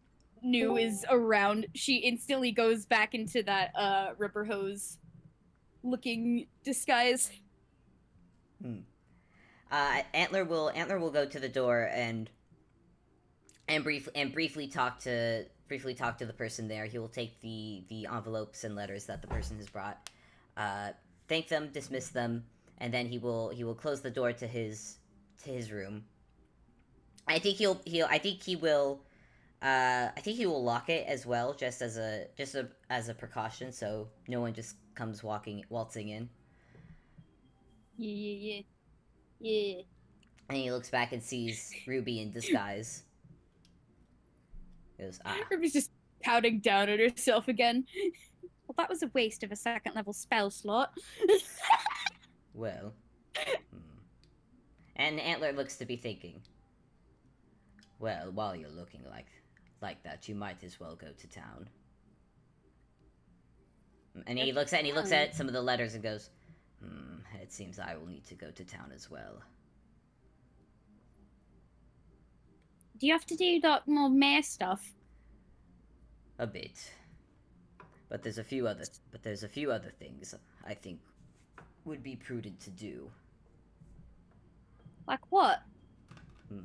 new is around, she instantly goes back into that rubber hose looking disguise. Hmm. Antler will go to the door and briefly talk to the person there. He will take the envelopes and letters that the person has brought, uh, thank them, dismiss them, and then he will close the door to his room. I think he will lock it as well, as a precaution, so no one just comes waltzing in. Yeah, yeah. And he looks back and sees Ruby in disguise. He goes, ah, Ruby's just pouting down at herself again. Well, that was a waste of a second level spell slot. well. Hmm. And Antler looks to be thinking, well, while you're looking like that, you might as well go to town. And he looks at some of the letters and goes, it seems I will need to go to town as well. Do you have to do that more mayor stuff? A bit. But there's a few other things I think would be prudent to do. Like what? Hmm.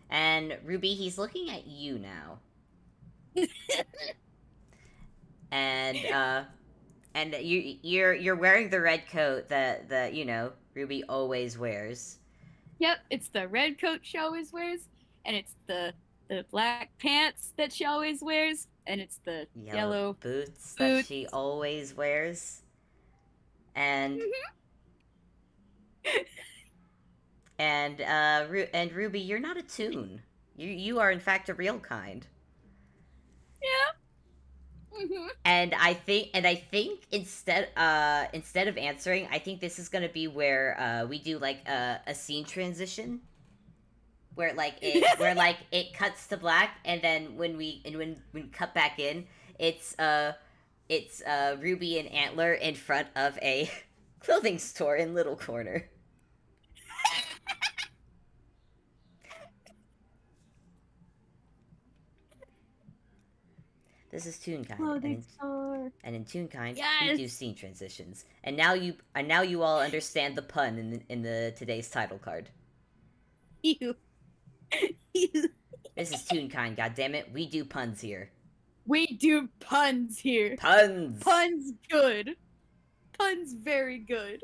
And Ruby, he's looking at you now. And you're wearing the red coat that you know Ruby always wears. Yep, it's the red coat she always wears, and it's the black pants that she always wears, and it's the yellow boots that boots. she always wears. And and Ruby, you're not a toon. You are in fact a real kind. Yeah. And I think instead of answering, I think this is gonna be where we do like a scene transition where like it cuts to black, and then when we cut back in, it's Ruby and Antler in front of a clothing store in Little Corner. This is Toonkind, and in Toonkind we do Yes. scene transitions. And now you all understand the pun in the today's title card. You. This is Toonkind, goddammit. We do puns here. We do puns here. Puns. Puns good. Puns very good.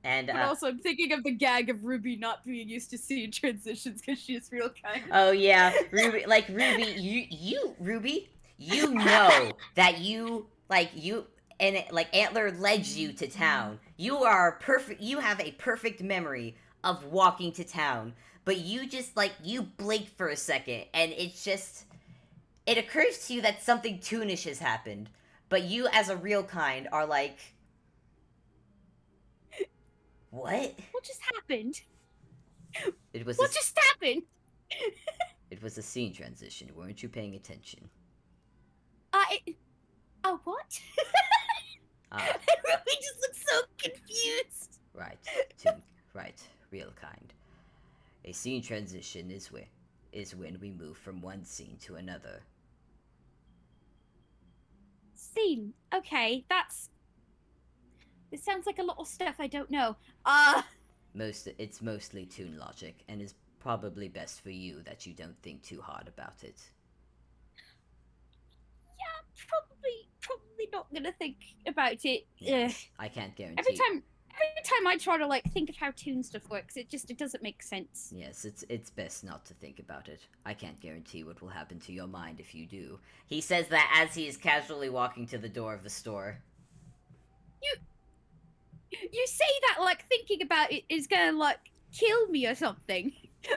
And But also, I'm thinking of the gag of Ruby not being used to seeing transitions because she is real kind. oh yeah, Ruby, Ruby, you know that you and Antler led you to town. You are perfect. You have a perfect memory of walking to town, but you just you blink for a second, and it occurs to you that something toonish has happened. But you, as a real kind, are like, what? What just happened? It was What just happened? it was a scene transition. Weren't you paying attention? What? Ah, Ruby just looks so confused. right, right, real kind. A scene transition is when we move from one scene to another. Scene. Okay, it sounds like a lot of stuff I don't know. It's mostly toon logic and is probably best for you that you don't think too hard about it. Probably not gonna think about it. Yes, I can't Every guarantee. time I try to like think of how Toon stuff works, it doesn't make sense. Yes, it's best not to think about it. I can't guarantee what will happen to your mind if you do. He says that as he is casually walking to the door of the store. You say that like thinking about it is gonna like kill me or something.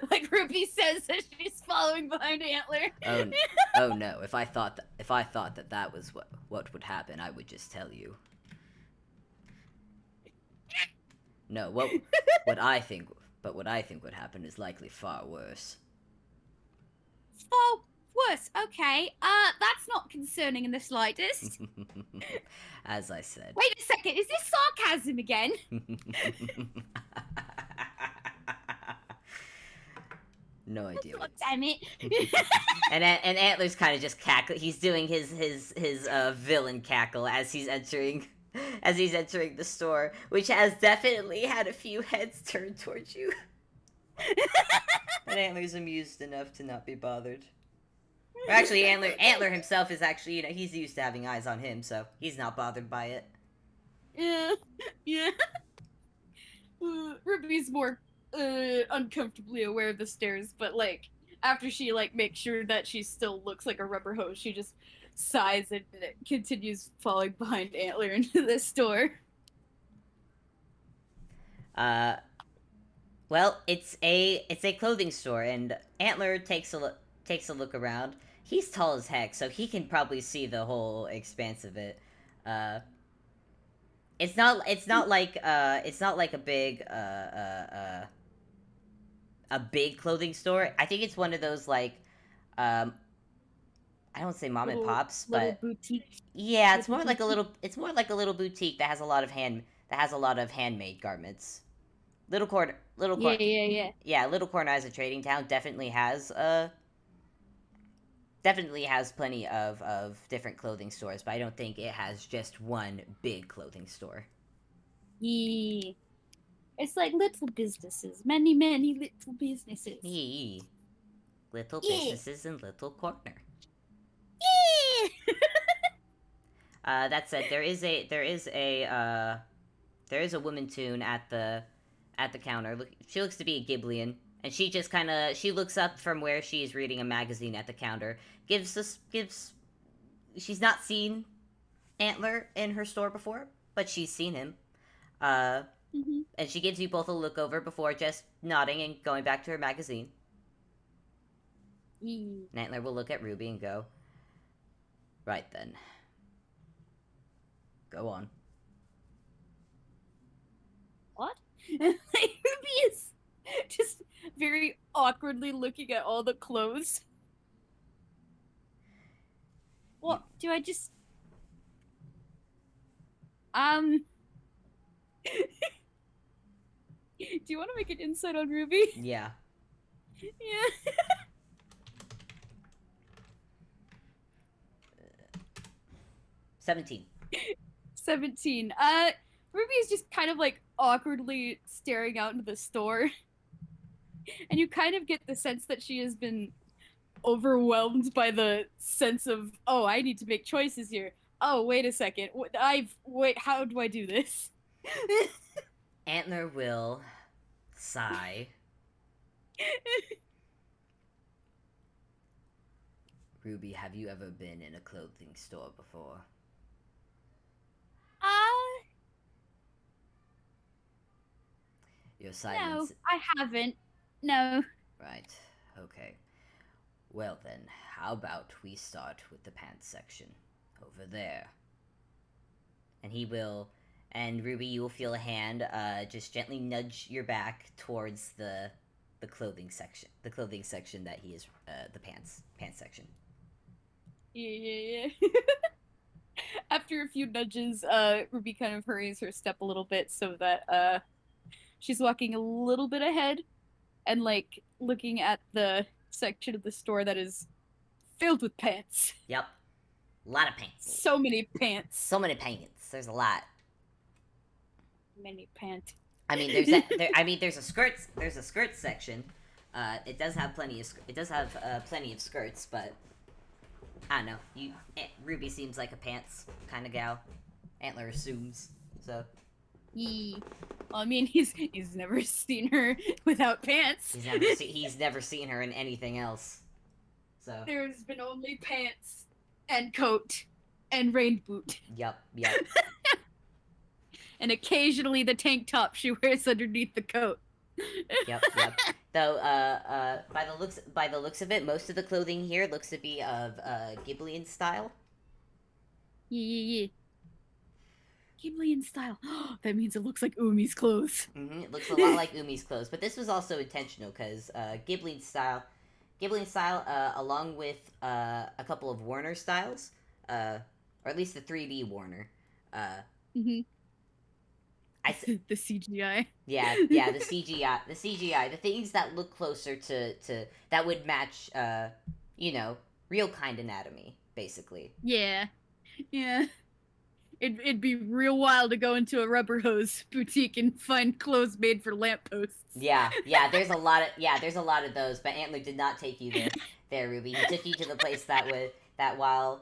Like Ruby says as she's following behind Antler. Oh no! If I thought that was what would happen, I would just tell you. No, what I think would happen is likely far worse. Far worse. Okay. That's not concerning in the slightest. As I said. Wait a second. Is this sarcasm again? No idea. God damn it. And Antler's kind of just cackle. He's doing his villain cackle as he's entering the store, which has definitely had a few heads turned towards you. And Antler's amused enough to not be bothered. Or actually, Antler himself is actually, he's used to having eyes on him, so he's not bothered by it. Yeah. Ruby's more uncomfortably aware of the stairs, but like after she like makes sure that she still looks like a rubber hose, she just sighs and continues falling behind Antler into the store. Well, it's a clothing store, and Antler takes a look around. He's tall as heck, so he can probably see the whole expanse of it. It's not like a big clothing store. I think it's one of those like I don't say mom and pops, but boutique. yeah, it's more like a little boutique that has a lot of handmade garments. Little corner. Yeah. Yeah, Little Corner as a trading town definitely has plenty of different clothing stores, but I don't think it has just one big clothing store. Yeah. It's like little businesses. Many little businesses. Little businesses in Little Corner. That said, there is a woman Toon at the counter. She looks to be a Ghiblian, and she just she looks up from where she's reading a magazine at the counter. She's not seen Antler in her store before, but she's seen him. And she gives you both a look over before just nodding and going back to her magazine. And Antler will look at Ruby and go, "Right then. Go on." What? Ruby is just very awkwardly looking at all the clothes. What? Do I just... Do you want to make an insight on Ruby? Yeah. Yeah. 17. 17. Ruby is just kind of like awkwardly staring out into the store. And you kind of get the sense that she has been overwhelmed by the sense of, oh, I need to make choices here. Oh, wait a second. Wait, how do I do this? Antler will sigh. Ruby, have you ever been in a clothing store before? Your silence... No, I haven't. No. Right, okay. Well then, how about we start with the pants section. Over there. And he will... And Ruby, you will feel a hand just gently nudge your back towards the clothing section. The clothing section that he is... the pants section. Yeah. After a few nudges, Ruby kind of hurries her step a little bit so that she's walking a little bit ahead and like looking at the section of the store that is filled with pants. Yep. A lot of pants. So many pants. So many pants. There's a lot. Many pants. I mean, there's a skirt section. It does have plenty of skirts, but I don't know. Ruby seems like a pants kind of gal. Antler assumes so. Yee. Well, I mean, he's never seen her without pants. He's never seen her in anything else. So There's been only pants and coat and rain boot, yep. and occasionally the tank top she wears underneath the coat. Yep. Though, by the looks of it, most of the clothing here looks to be of Ghiblian style. Yeah. Ghiblian style. That means it looks like Umi's clothes. It looks a lot like Umi's clothes, but this was also intentional because Ghiblian style, along with a couple of Warner styles, or at least the 3D Warner. Mm-hmm. The CGI. Yeah, the CGI, the things that look closer to that would match, real kind anatomy, basically. Yeah. It'd be real wild to go into a rubber hose boutique and find clothes made for lampposts. Yeah. There's a lot of those, but Antler did not take you there, Ruby. He took you to the place while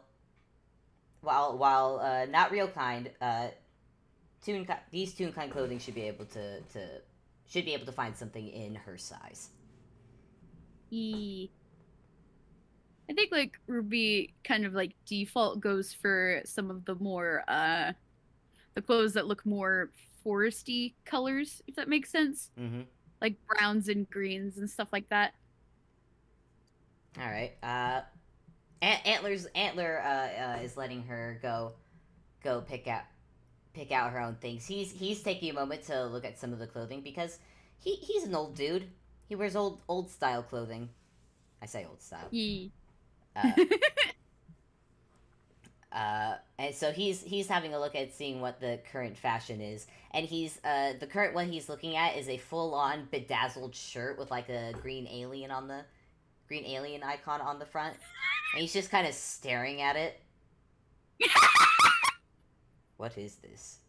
not real kind, these Toonkind clothing should be able to find something in her size. I think like Ruby kind of like default goes for some of the more the clothes that look more foresty colors, if that makes sense. Mm-hmm. Like browns and greens and stuff like that. All right. Antler is letting her go pick out her own things. He's taking a moment to look at some of the clothing because he's an old dude. He wears old style clothing. I say old style. Yeah. And so he's having a look at seeing what the current fashion is, and he's the current one he's looking at is a full-on bedazzled shirt with like a green alien icon on the front, and he's just kind of staring at it. What is this?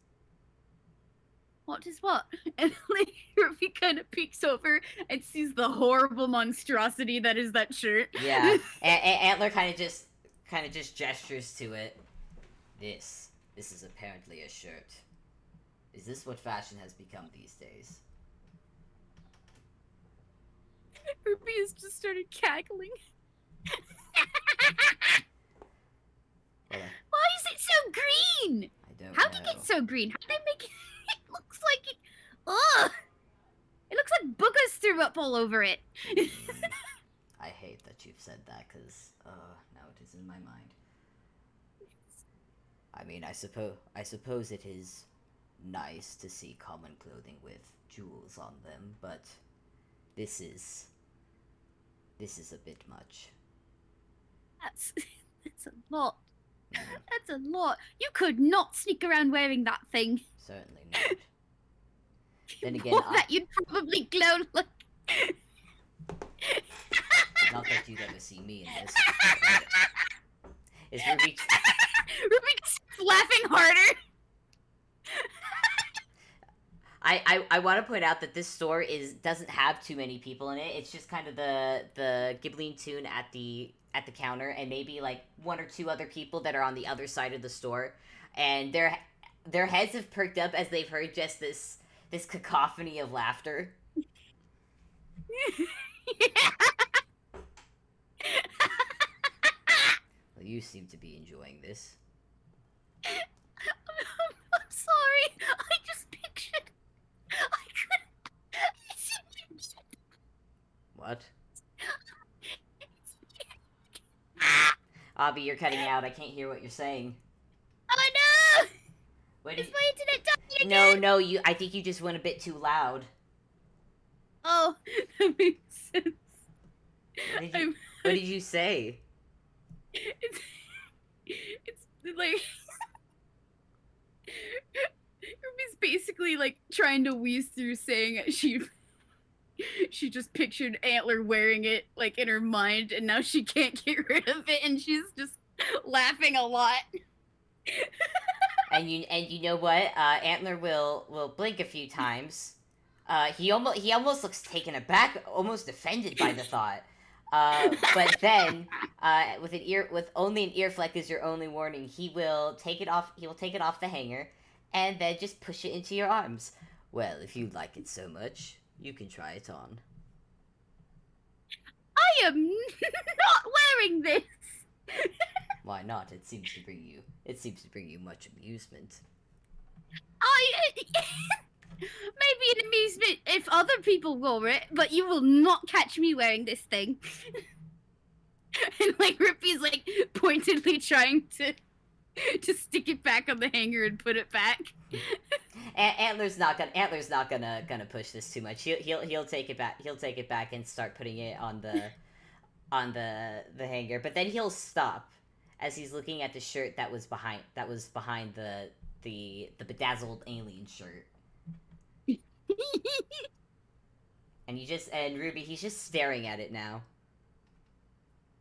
What is what? And like Ruby kind of peeks over and sees the horrible monstrosity that is that shirt. Yeah, Antler kind of just gestures to it. This is apparently a shirt. Is this what fashion has become these days? Ruby has just started cackling. Why is it so green? I don't How know. did it get so green? How did they make it? It looks like it. Ugh! It looks like boogers threw up all over it. I hate that you've said that, because, now it is in my mind. I mean, I suppose it is nice to see common clothing with jewels on them, but this is a bit much. That's a lot. That's a lot. You could not sneak around wearing that thing. Certainly not. Then again, Wore that, you'd probably glow like. not that you'd ever see me in this. Is Ruby... Ruby just laughing harder. I want to point out that this store doesn't have too many people in it. It's just kind of the Ghiblian Toon at the counter, and maybe like one or two other people that are on the other side of the store, and their heads have perked up as they've heard just this cacophony of laughter. Well, you seem to be enjoying this. I'm sorry. I just pictured. I couldn't. What? Abby, you're cutting out. I can't hear what you're saying. Oh no! What Is did... my internet dying again? No, I think you just went a bit too loud. Oh, that makes sense. What did you say? It's like Ruby's basically like trying to wheeze through saying she just pictured Antler wearing it like in her mind, and now she can't get rid of it, and she's just laughing a lot. And you know what? Antler will blink a few times, He almost looks taken aback, almost offended by the thought. But then, with only an ear fleck as your only warning, he will take it off. He will take it off the hanger, and then just push it into your arms. Well, if you like it so much, you can try it on. I am not wearing this. Why not? It seems to bring you. It seems to bring you much amusement. Maybe an amusement if other people wore it, but you will not catch me wearing this thing. And like Rippy's like pointedly trying to stick it back on the hanger and put it back. Antler's not gonna push this too much. He'll take it back. He'll take it back and start putting it on the hanger. But then he'll stop as he's looking at the shirt that was behind the bedazzled alien shirt. And Ruby, he's just staring at it now.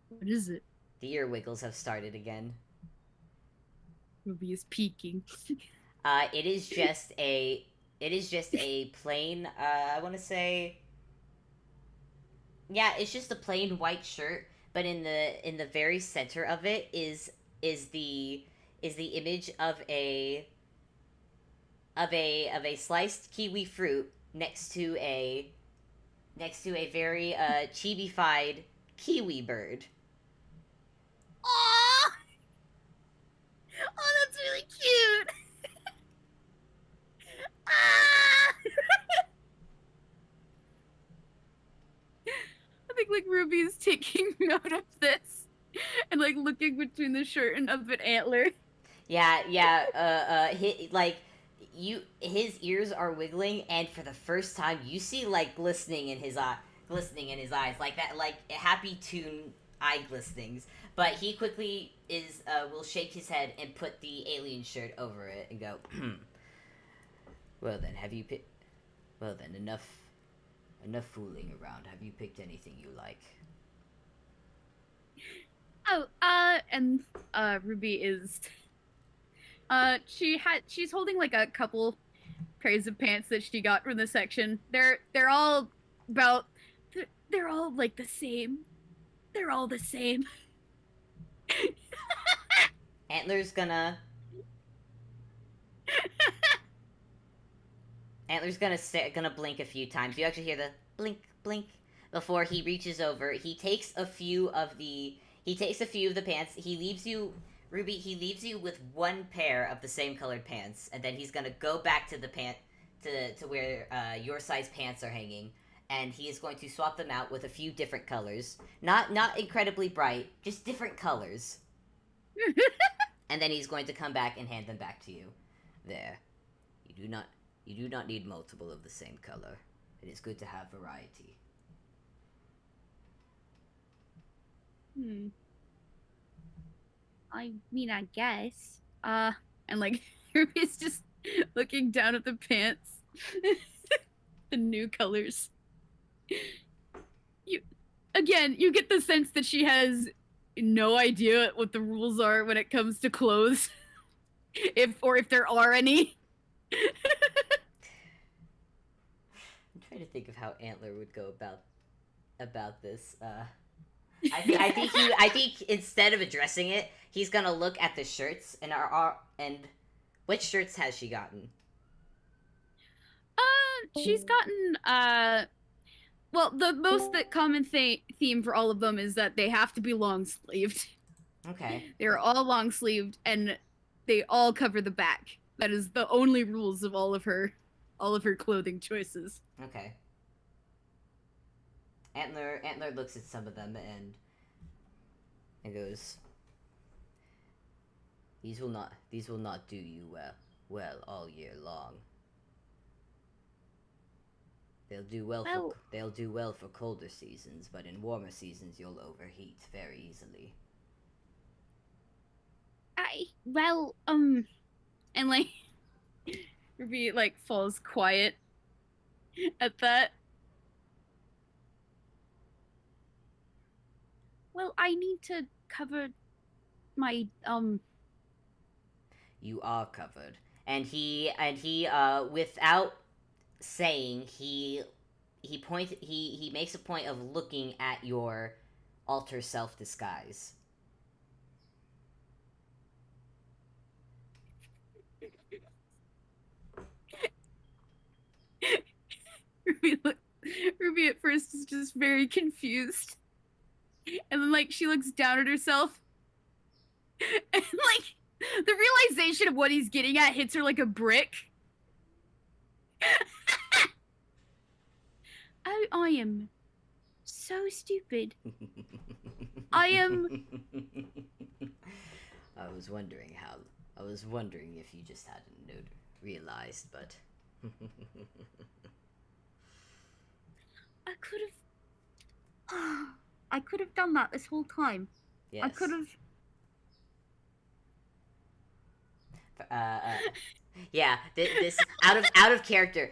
What is it? The ear wiggles have started again. Ruby is peeking. It is just a plain, I want to say, yeah, it's just a plain white shirt, but in the very center of it is the image of a sliced kiwi fruit next to a very chibi-fied kiwi bird. Aww! Oh, that's really cute. Ah! I think like Ruby's taking note of this and like looking between the shirt and up at Antler. Yeah. His ears are wiggling, and for the first time, you see like glistening in his eyes, like that, like happy toon eye glistenings. But he quickly will shake his head and put the alien shirt over it and go, Well then, enough fooling around. Have you picked anything you like? Oh, and Ruby is she's holding like a couple pairs of pants that she got from the section. They're all about they're all like the same. They're all the same. Antler's gonna blink a few times. You actually hear the blink blink before he reaches over. He takes a few of the pants. He leaves you, Ruby. He leaves you with one pair of the same colored pants, and then he's gonna go back to the to where your size pants are hanging, and he is going to swap them out with a few different colors. Not incredibly bright, just different colors. And then he's going to come back and hand them back to you. There. You do not need multiple of the same color. It is good to have variety. I mean, I guess. And like Ruby's just looking down at the pants. The new colors. You get the sense that she has no idea what the rules are when it comes to clothes. if there are any. I'm trying to think of how Antler would go about this. I think instead of addressing it, he's gonna look at the shirts and which shirts has she gotten? She's gotten well, the most common theme for all of them is that they have to be long sleeved. Okay. They're all long sleeved and they all cover the back. That is the only rules of all of her clothing choices. Okay. Antler looks at some of them and goes, These will not do you well all year long. They'll do well for colder seasons, but in warmer seasons you'll overheat very easily. And like Ruby like falls quiet at that. Well, I need to cover my You are covered. And he without saying, he makes a point of looking at your alter self disguise. Ruby at first is just very confused. And then, like, she looks down at herself. And, like, the realization of what he's getting at hits her like a brick. I am so stupid. I am. I was wondering how. I was wondering if you just hadn't realized, but. I could have. I could have done that this whole time. Yes. I could have. Yeah, this out of character.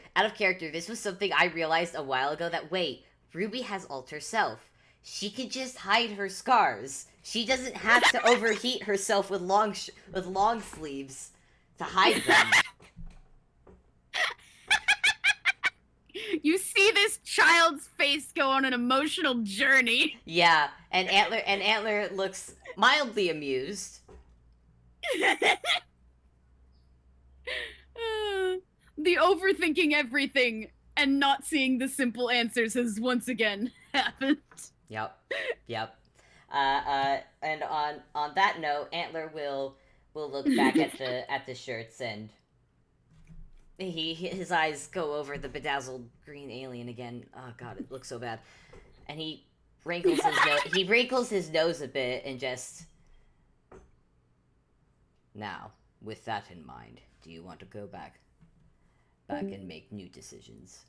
This was something I realized a while ago. That wait, Ruby has alter self. She can just hide her scars. She doesn't have to overheat herself with long sleeves to hide them. You see this child's face go on an emotional journey. Yeah, and Antler looks mildly amused. The overthinking everything and not seeing the simple answers has once again happened. Yep. And on that note, Antler will look back at the shirts, and his eyes go over the bedazzled green alien again. Oh god, it looks so bad. And he wrinkles his nose a bit and just, now, with that in mind, do you want to go back and make new decisions?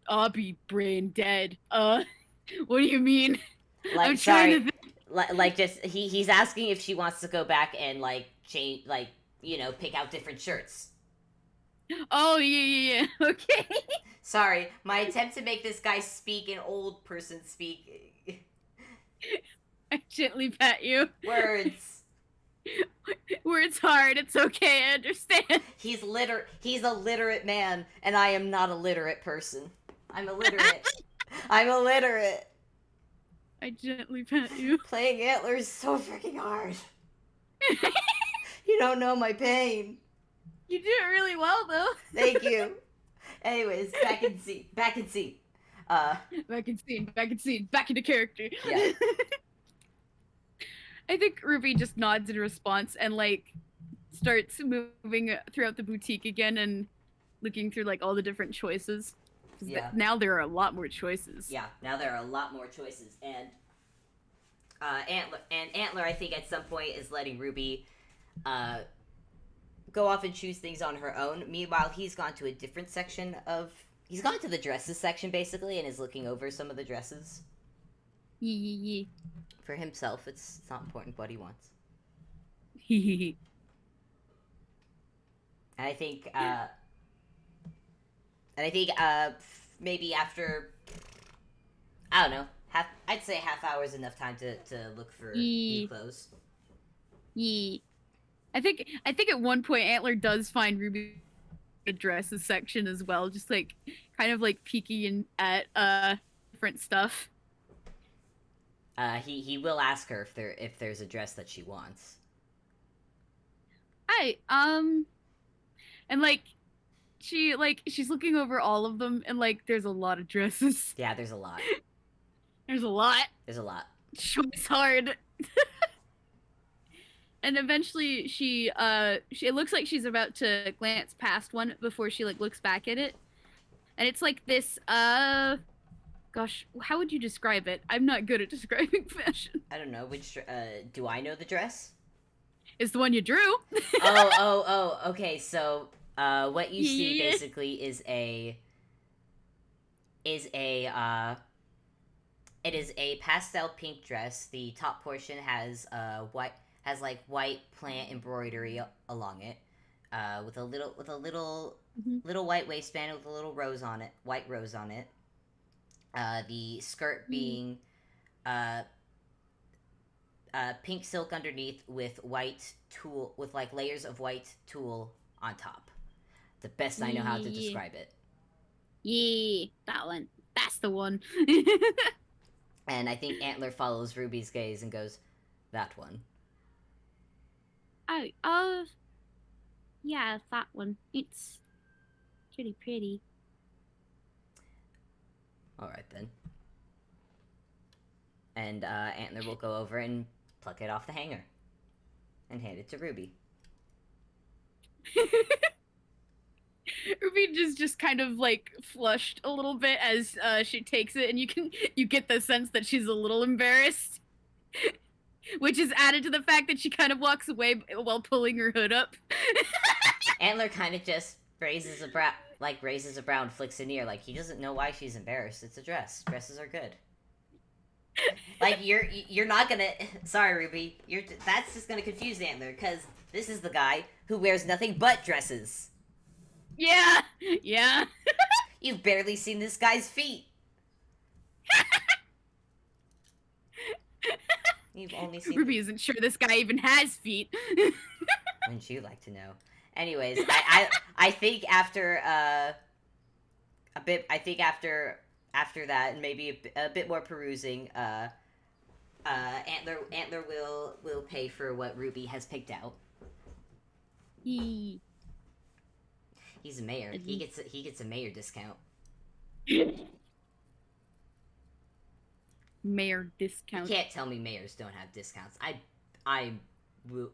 I'll be brain dead. What do you mean? Like, I'm sorry, trying to like just he's asking if she wants to go back and like change, like, you know, pick out different shirts. Oh yeah. Okay. Sorry, my attempt to make this guy speak in old person speak. I gently pat you. Words. Words hard. It's okay. I understand. He's a literate man, and I am not a literate person. I'm illiterate. I'm illiterate. I gently pat you. Playing Antler is so freaking hard. You don't know my pain. You do it really well, though. Thank you. Anyways, back in scene. Back in scene. Back into character. Yeah. I think Ruby just nods in response and, like, starts moving throughout the boutique again and looking through, like, all the different choices. Yeah. Now there are a lot more choices. Yeah, now there are a lot more choices, and Antler, I think at some point is letting Ruby go off and choose things on her own. Meanwhile, he's gone to a different section he's gone to the dresses section basically, and is looking over some of the dresses. Yeah. For himself, it's not important what he wants. And I think maybe after, I don't know, I'd say half hour is enough time to look for new clothes. Yeah. I think at one point Antler does find Ruby the dresses section as well, just like kind of like peeking in at different stuff. He will ask her if there's a dress that she wants. And like she's looking over all of them, and like there's a lot of dresses. Yeah, there's a lot. There's a lot. Choice hard. And eventually she it looks like she's about to glance past one before she like looks back at it. And it's like this gosh, how would you describe it? I'm not good at describing fashion. I don't know which do I know the dress? It's the one you drew. oh, okay. So what you see basically is it is a pastel pink dress. The top portion has white plant embroidery along it, with a little little white waistband with a little white rose on it. The skirt being pink silk underneath with white tulle, with like layers of white tulle on top. The best I know how to Yeah. describe it. Yeah, that one. That's the one. And I think Antler follows Ruby's gaze and goes, "That one." Oh, yeah, that one. It's pretty pretty. All right then. And Antler will go over and pluck it off the hanger and hand it to Ruby. Ruby just kind of like flushed a little bit as she takes it, and you get the sense that she's a little embarrassed, which is added to the fact that she kind of walks away while pulling her hood up. Antler kind of just raises a brow and flicks an ear, like he doesn't know why she's embarrassed. It's a dress. Dresses are good. Like you're not gonna. Sorry, Ruby. That's just gonna confuse Antler because this is the guy who wears nothing but dresses. Yeah, yeah. You've barely seen this guy's feet. You've only seen. Ruby isn't sure this guy even has feet. Wouldn't you like to know? Anyways, I think after a bit, I think after that, and maybe a bit more perusing, Antler will pay for what Ruby has picked out. Yeah. He's a mayor. He gets a mayor discount. Mayor discount. You can't tell me mayors don't have discounts. I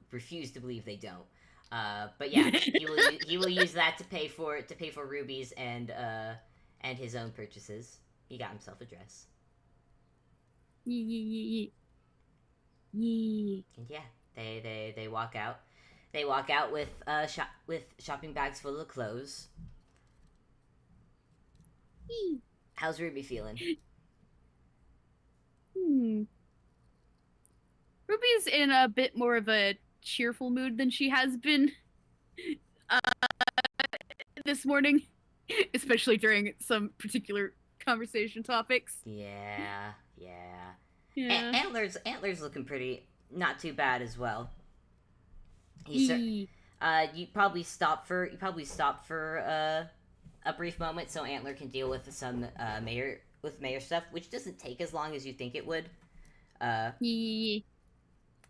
refuse to believe they don't. But yeah, he will use that to pay for Ruby's and his own purchases. He got himself a dress. Yeah. And yeah, they walk out. They walk out with shopping bags full of clothes. How's Ruby feeling? Ruby's in a bit more of a cheerful mood than she has been this morning, especially during some particular conversation topics. Yeah. Yeah. Antler's looking pretty, not too bad as well. Yeah. You probably stop for a brief moment so Antler can deal with some mayor stuff, which doesn't take as long as you think it would. Yeah.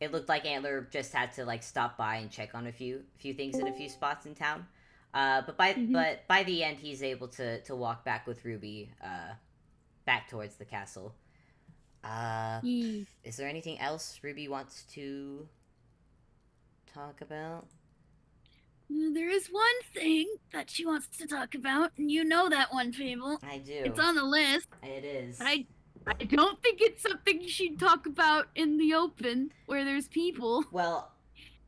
It looked like Antler just had to like stop by and check on a few things in a few spots in town. But by the end, he's able to walk back with Ruby back towards the castle. Is there anything else Ruby wants to talk about? There is one thing that she wants to talk about, and you know that one, Fable. I do. It's on the list. It is. But I don't think it's something she'd talk about in the open where there's people. Well,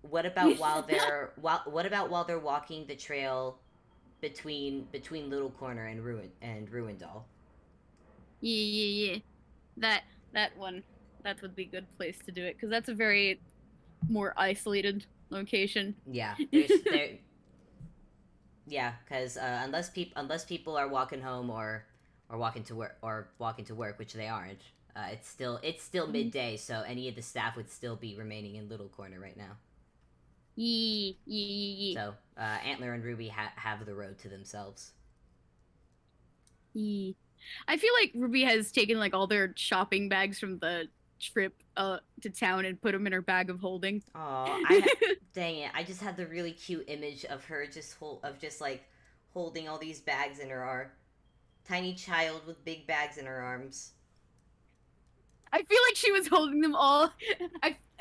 what about while they're walking the trail between Little Corner and Ruindal? Yeah. That one. That would be a good place to do it, because that's a very more isolated location. Yeah, yeah, because unless people are walking home or walking to work, which they aren't, it's still midday, so any of the staff would still be remaining in Little Corner right now. Yeah. So Antler and Ruby have the road to themselves. Yeah. I feel like Ruby has taken like all their shopping bags from the trip to town and put them in her bag of holding. Oh, dang it! I just had the really cute image of her just holding all these bags in her arm. Tiny child with big bags in her arms. I feel like she was holding them all.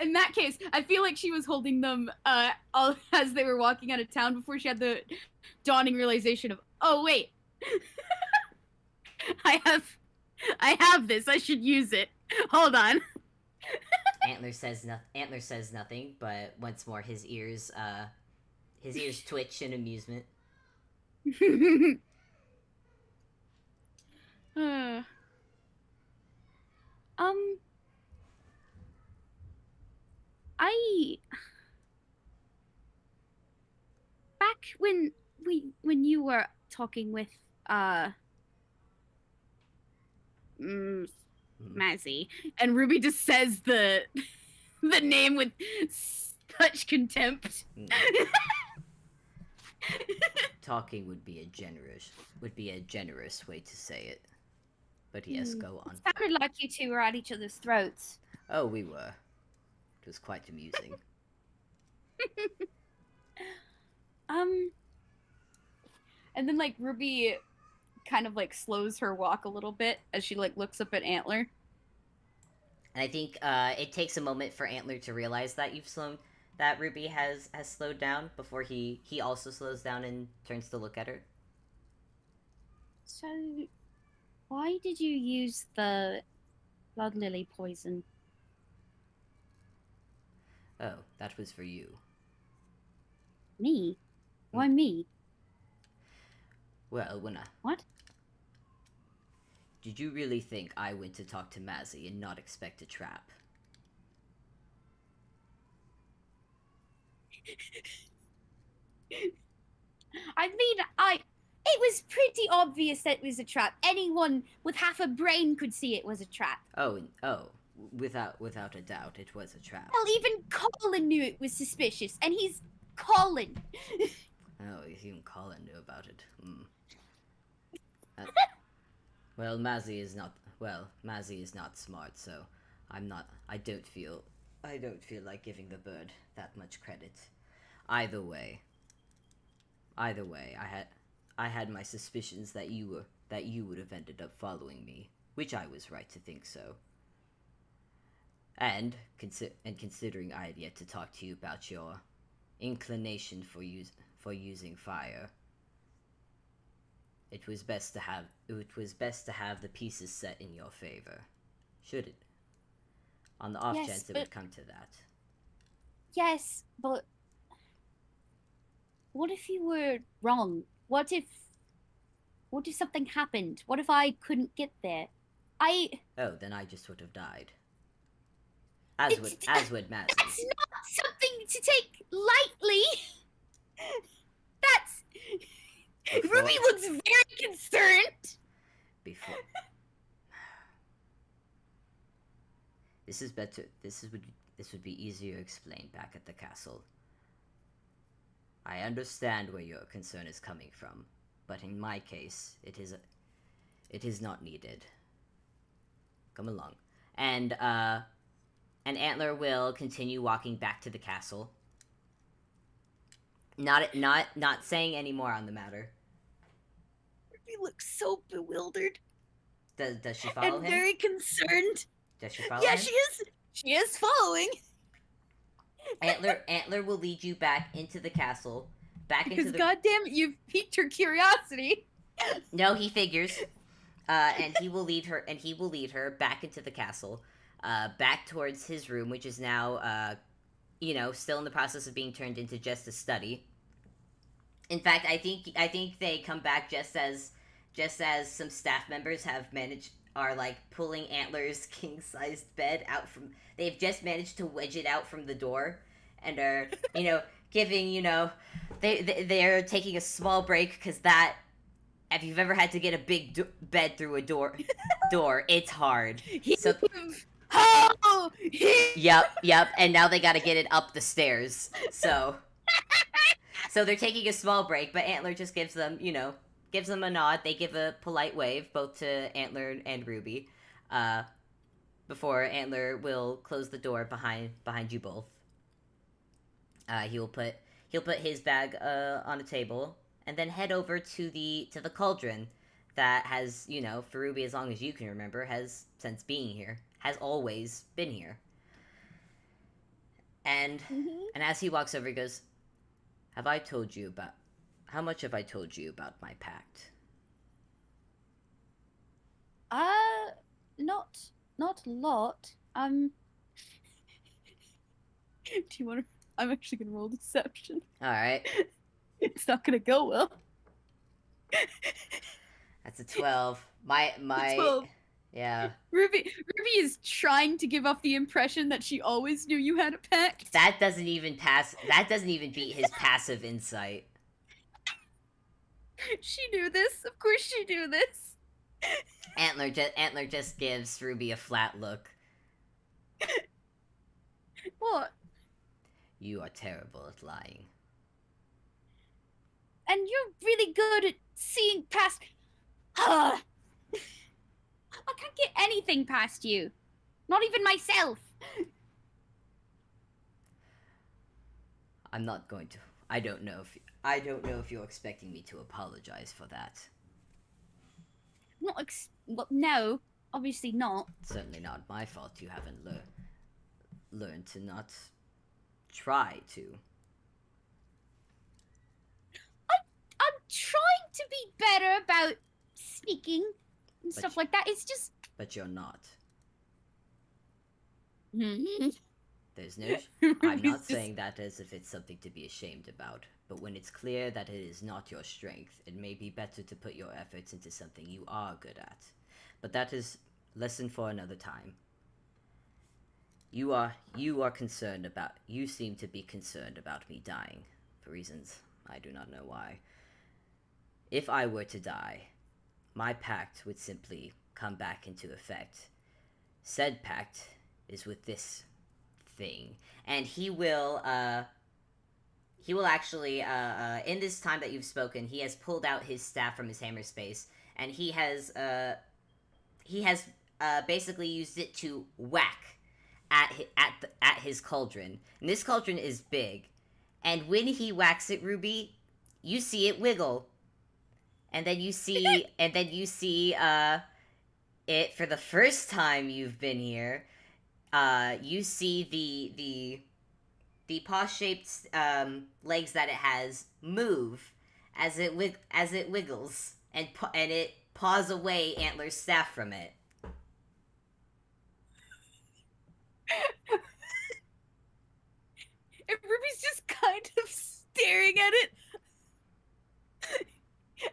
In that case, I feel like she was holding them all as they were walking out of town before she had the dawning realization of, oh wait, I have this. I should use it. Hold on. Antler says nothing, but once more his ears twitch in amusement. I back when you were talking with Mazzy. And Ruby just says the the name with such contempt. Mm. Talking would be a generous way to say it. But yes, go on. It sounded like you two were at each other's throats. Oh, we were. It was quite amusing. And then like Ruby kind of like slows her walk a little bit as she like looks up at Antler. And I think it takes a moment for Antler to realize that that Ruby has slowed down before he also slows down and turns to look at her. So, why did you use the blood lily poison? Oh, that was for you. Me? Why me? Well, when I... What? Did you really think I went to talk to Mazzy and not expect a trap? I mean, it was pretty obvious that it was a trap. Anyone with half a brain could see it was a trap. Without a doubt, it was a trap. Hell, even Colin knew it was suspicious, and he's Colin. Oh, even Colin knew about it. Well, Mazzy is not smart, so I don't feel like giving the bird that much credit. Either way, I had my suspicions that you would have ended up following me, which I was right to think so. And considering I had yet to talk to you about your inclination for using fire, it was best to have the pieces set in your favor. Should it? On the off chance it would come to that. Yes, but what if you were wrong? What if something happened? What if I couldn't get there? Oh, then I just would have died. As would Mazzy. That's not something to take lightly. That's... Ruby looks very concerned. Before. This is better. This would be easier explained back at the castle. I understand where your concern is coming from, but in my case, it is not needed. Come along. And Antler will continue walking back to the castle. Not saying any more on the matter. Ruby looks so bewildered. Does she follow and him? very concerned. Does she follow Yeah, him? she is. She is following. Antler will lead you back into the castle. Because goddamn, you've piqued her curiosity. No, he figures. And he will lead her back into the castle. Back towards his room, which is now still in the process of being turned into just a study. In fact, I think they come back just as some staff members are like pulling Antler's king-sized bed out from. They've just managed to wedge it out from the door, and are giving they're taking a small break because that. If you've ever had to get a big bed through a door, it's hard. So. Yep, and now they gotta get it up the stairs. So they're taking a small break, but Antler just gives them a nod. They give a polite wave, both to Antler and Ruby, before Antler will close the door behind you both. He'll put his bag on a table, and then head over to the cauldron that has, for Ruby, as long as you can remember, has since being here. Has always been here. And as he walks over, he goes, how much have I told you about my pact? Not a lot. Do you want to? I'm actually gonna roll deception. All right. It's not gonna go well. That's a 12. My 12. Yeah. Ruby is trying to give off the impression that she always knew you had a pact. That doesn't even beat his passive insight. She knew this. Of course she knew this. Antler just gives Ruby a flat look. What? You are terrible at lying. And you're really good at seeing past. I can't get anything past you. Not even myself. I'm not going to. I don't know if you're expecting me to apologize for that. Well, no, obviously not. It's certainly not my fault you haven't learned to not try to. I'm trying to be better about speaking and stuff like that. It's just. But you're not. Hmm. There's no. I'm not saying that as if it's something to be ashamed about, but when it's clear that it is not your strength, it may be better to put your efforts into something you are good at. But that is lesson for another time. You are concerned about. You seem to be concerned about me dying, for reasons I do not know why. If I were to die, my pact would simply come back into effect. Said pact is with this thing, and he will actually in this time that you've spoken, he has pulled out his staff from his hammer space, and he has basically used it to whack at his cauldron. And this cauldron is big, and when he whacks it, Ruby, you see it wiggle, and then you see it for the first time you've been here. You see the paw-shaped legs that it has move as it wiggles, and it paws away Antler's staff from it. And Ruby's just kind of staring at it.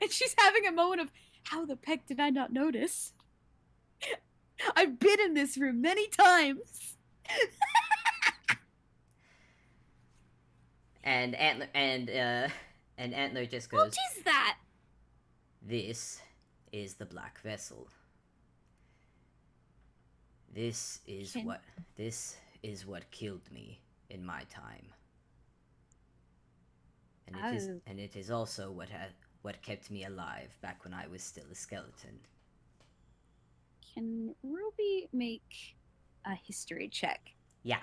And she's having a moment of, how the heck did I not notice? I've been in this room many times. And Antler just goes, What is that? "This is the Black Vessel. This is what killed me in my time. And it is also what kept me alive back when I was still a skeleton." Can Ruby make a history check? Yeah.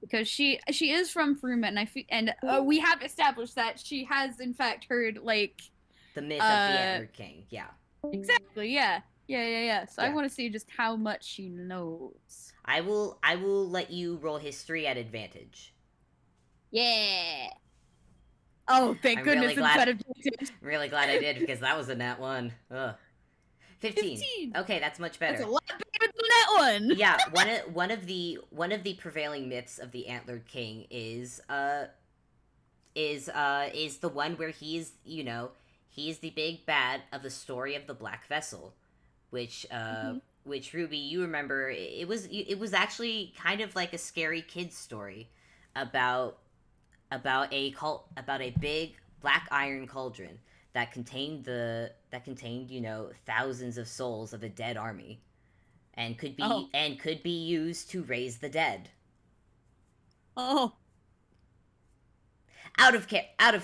Because she is from Fruman, and we have established that she has in fact heard like The myth of the Antlered King. Yeah. exactly, yeah. So I Yeah. want to see just how much she knows. I will let you roll history at advantage. Yeah. Oh, thank I'm goodness really it's glad- at advantage. I'm really glad I did, because that was a nat one. Ugh. 15. 15. Okay, that's much better. That's a lot better than that one. Yeah, one of the prevailing myths of the Antlered King is the one where he's the big bad of the story of the Black Vessel, which which, Ruby, you remember, it was actually kind of like a scary kid's story about a big black iron cauldron that contained thousands of souls of a dead army, and could be used to raise the dead. Oh. Out of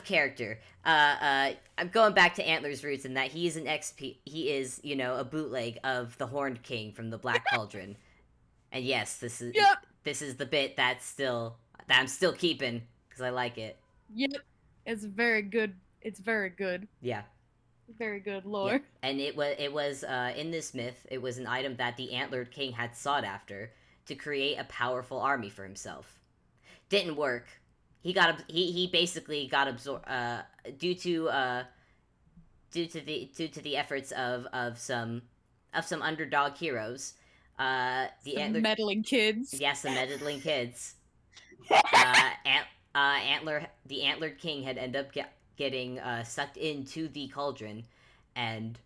character. I'm going back to Antler's roots in that he is an XP. He is, a bootleg of the Horned King from the Black Cauldron. And yes, this is the bit that I'm still keeping because I like it. Yep. It's very good. It's very good. Yeah. Very good lore. Yeah. And it was in this myth, it was an item that the Antlered King had sought after to create a powerful army for himself. Didn't work. He basically got absorbed due to the efforts of some underdog heroes. Some meddling kids. Yes, the meddling kids. The Antlered King had ended up getting sucked into the cauldron, and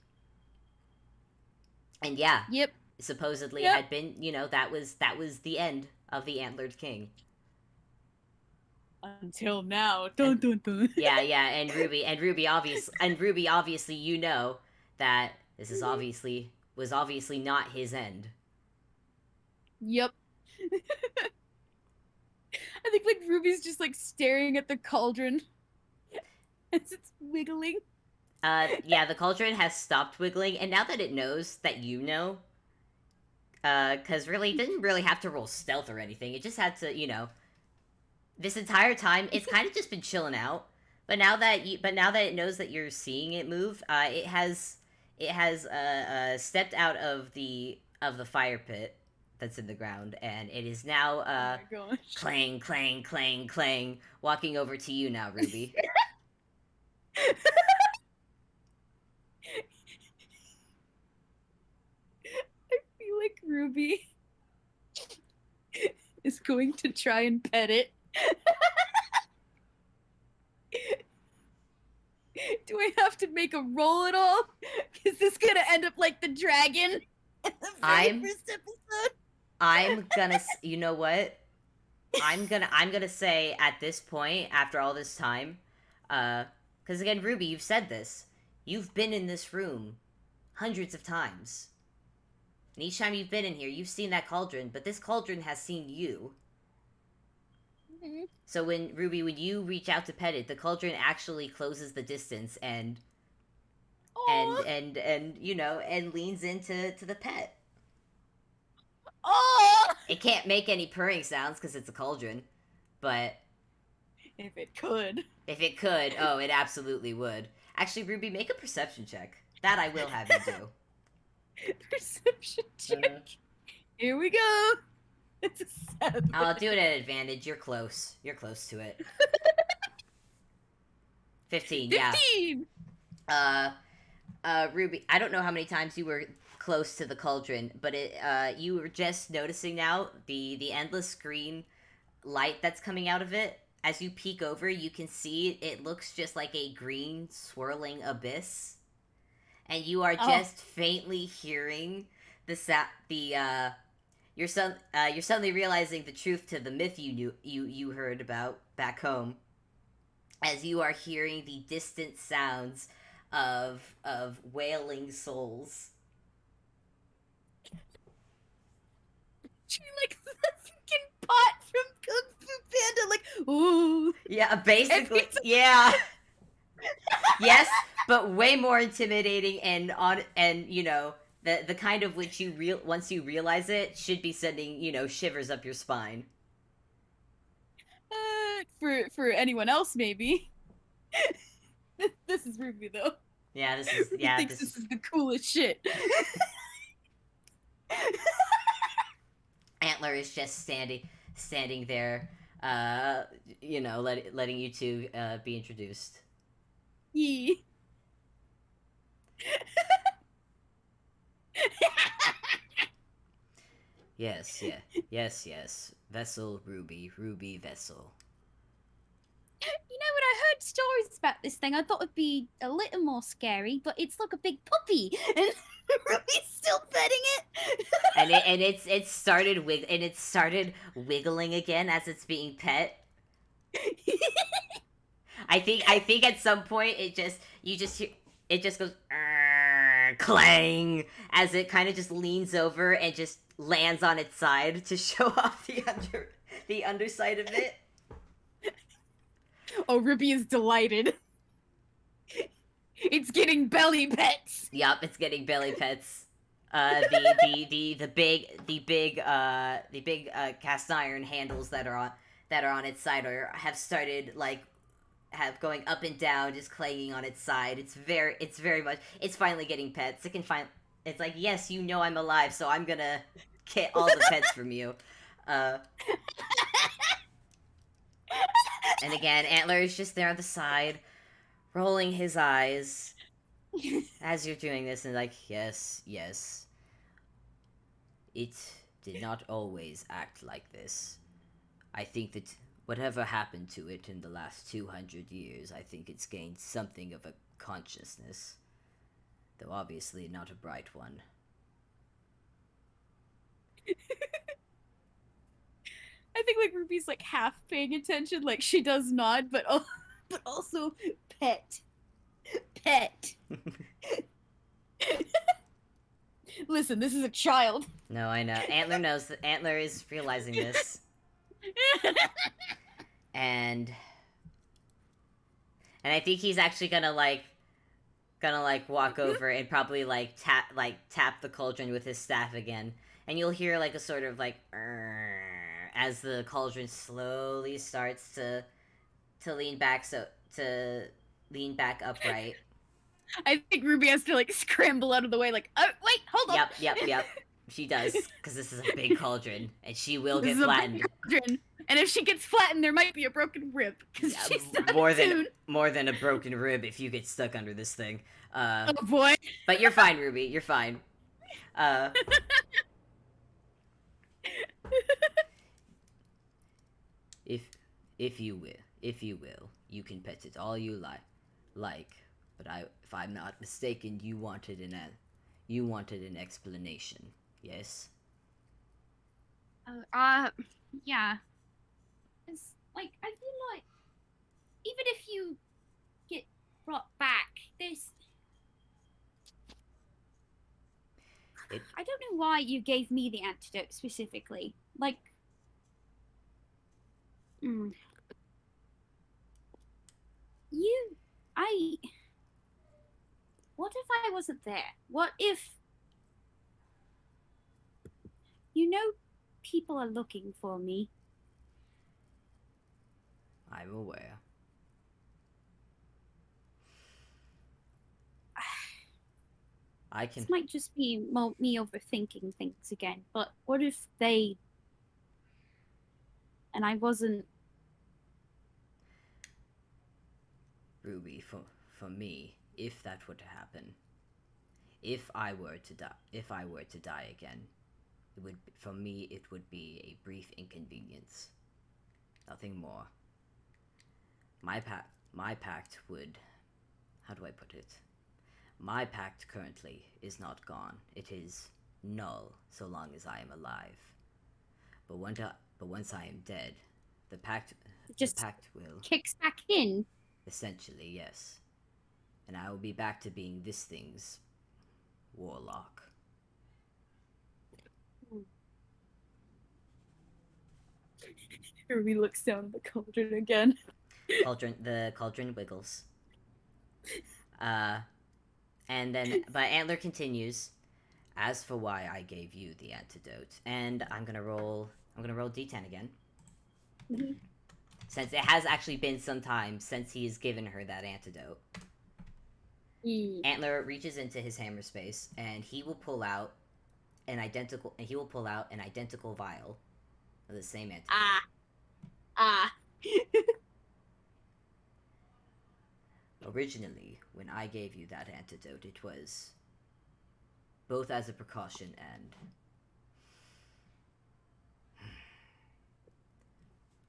yeah. Yep. Supposedly had been, that was the end of the Antlered King. Until now. Dun dun dun. Yeah, and Ruby obviously that this is was obviously not his end. Yep. I think like Ruby's just like staring at the cauldron as it's wiggling. Yeah, the cauldron has stopped wiggling, and now that it knows that you know, because really, it didn't really have to roll stealth or anything. It just had to, this entire time, it's kind of just been chilling out. But now that it knows that you're seeing it move, it has stepped out of the fire pit that's in the ground, and it is now Oh my gosh. clang, clang, clang, clang, walking over to you now, Ruby. I feel like Ruby is going to try and pet it. Do I have to make a roll at all? Is this gonna end up like the dragon in the very first episode? I'm gonna, you know what? I'm gonna say at this point, after all this time, because again, Ruby, you've said this. You've been in this room hundreds of times. And each time you've been in here, you've seen that cauldron, but this cauldron has seen you. Mm-hmm. So when you reach out to pet it, the cauldron actually closes the distance and leans into the pet. Oh! It can't make any purring sounds because it's a cauldron, but If it could. if it could, oh, it absolutely would. Actually, Ruby, make a perception check. That I will have you do. Perception check. Here we go. It's a 7. I'll do it at advantage. You're close. You're close to it. 15, yeah. 15! Ruby, I don't know how many times you were close to the cauldron, but you were just noticing now the endless green light that's coming out of it. As you peek over, you can see it looks just like a green swirling abyss, and you are just faintly hearing you're suddenly realizing the truth to the myth you heard about back home, as you are hearing the distant sounds of wailing souls. She like the fucking pot from Kung Fu Panda, like, ooh. Yeah, basically, yeah. Yes, but way more intimidating and the kind of which once you realize it should be sending shivers up your spine. For anyone else, maybe. This is Ruby though. Yeah, this is Ruby thinks this is the coolest shit. Antler is just standing there, letting you two be introduced. Yee. Yes. Vessel, Ruby, vessel. You know, when I heard stories about this thing, I thought it'd be a little more scary, but it's like a big puppy, and Ruby's still petting it. and it started wiggling again as it's being pet. I think at some point it just goes clang as it kind of just leans over and just lands on its side to show off the underside of it. Oh, Ruby is delighted. It's getting belly pets. Yup, it's getting belly pets. The big cast iron handles that are on its side have started have going up and down, just clanging on its side. It's finally getting pets. It's like, yes, I'm alive, so I'm gonna get all the pets from you. And again, Antler is just there on the side, rolling his eyes as you're doing this, and like, yes. It did not always act like this. I think that whatever happened to it in the last 200 years, I think it's gained something of a consciousness, though obviously not a bright one. I think like Ruby's like half paying attention, like she does nod, but also pet. Listen, this is a child. No, I know. Antler knows that. Antler is realizing this. and I think he's actually gonna walk over and probably tap the cauldron with his staff again, and you'll hear like a sort of like as the cauldron slowly starts to lean back to lean back upright. I think Ruby has to like scramble out of the way, like, oh wait, hold on. Yep. She does, because this is a big cauldron, and she will This get is a big flattened. cauldron, and if she gets flattened, there might be a broken rib because Yeah, she's not more attuned. than a broken rib if you get stuck under this thing. Oh boy. But you're fine, Ruby. You're fine. If if you will, you can pet it all you like. But if I'm not mistaken, you wanted an explanation. Yes. Yeah. It's like I feel like even if you get brought back, there's. I don't know why you gave me the antidote specifically. Like, mm, you, I. What if I wasn't there? What if you know people are looking for me? I'm aware. I can. This might just be me overthinking things again, but what if they and I wasn't. Ruby, for me, if that were to happen, if I were to die again, for me it would be a brief inconvenience. Nothing more. My pact would, how do I put it? My pact currently is not gone. It is null so long as I am alive. But once I am dead, the pact will Kicks back in. essentially, yes. And I will be back to being this thing's warlock. Ruby looks down at the cauldron again. The cauldron wiggles. And then, but Antler continues. As for why I gave you the antidote, and I'm gonna roll D10 again. Mhm. Since it has actually been some time since he's given her that antidote. Antler reaches into his hammer space, and he will pull out an identical vial of the same antidote. Originally, when I gave you that antidote, it was both as a precaution and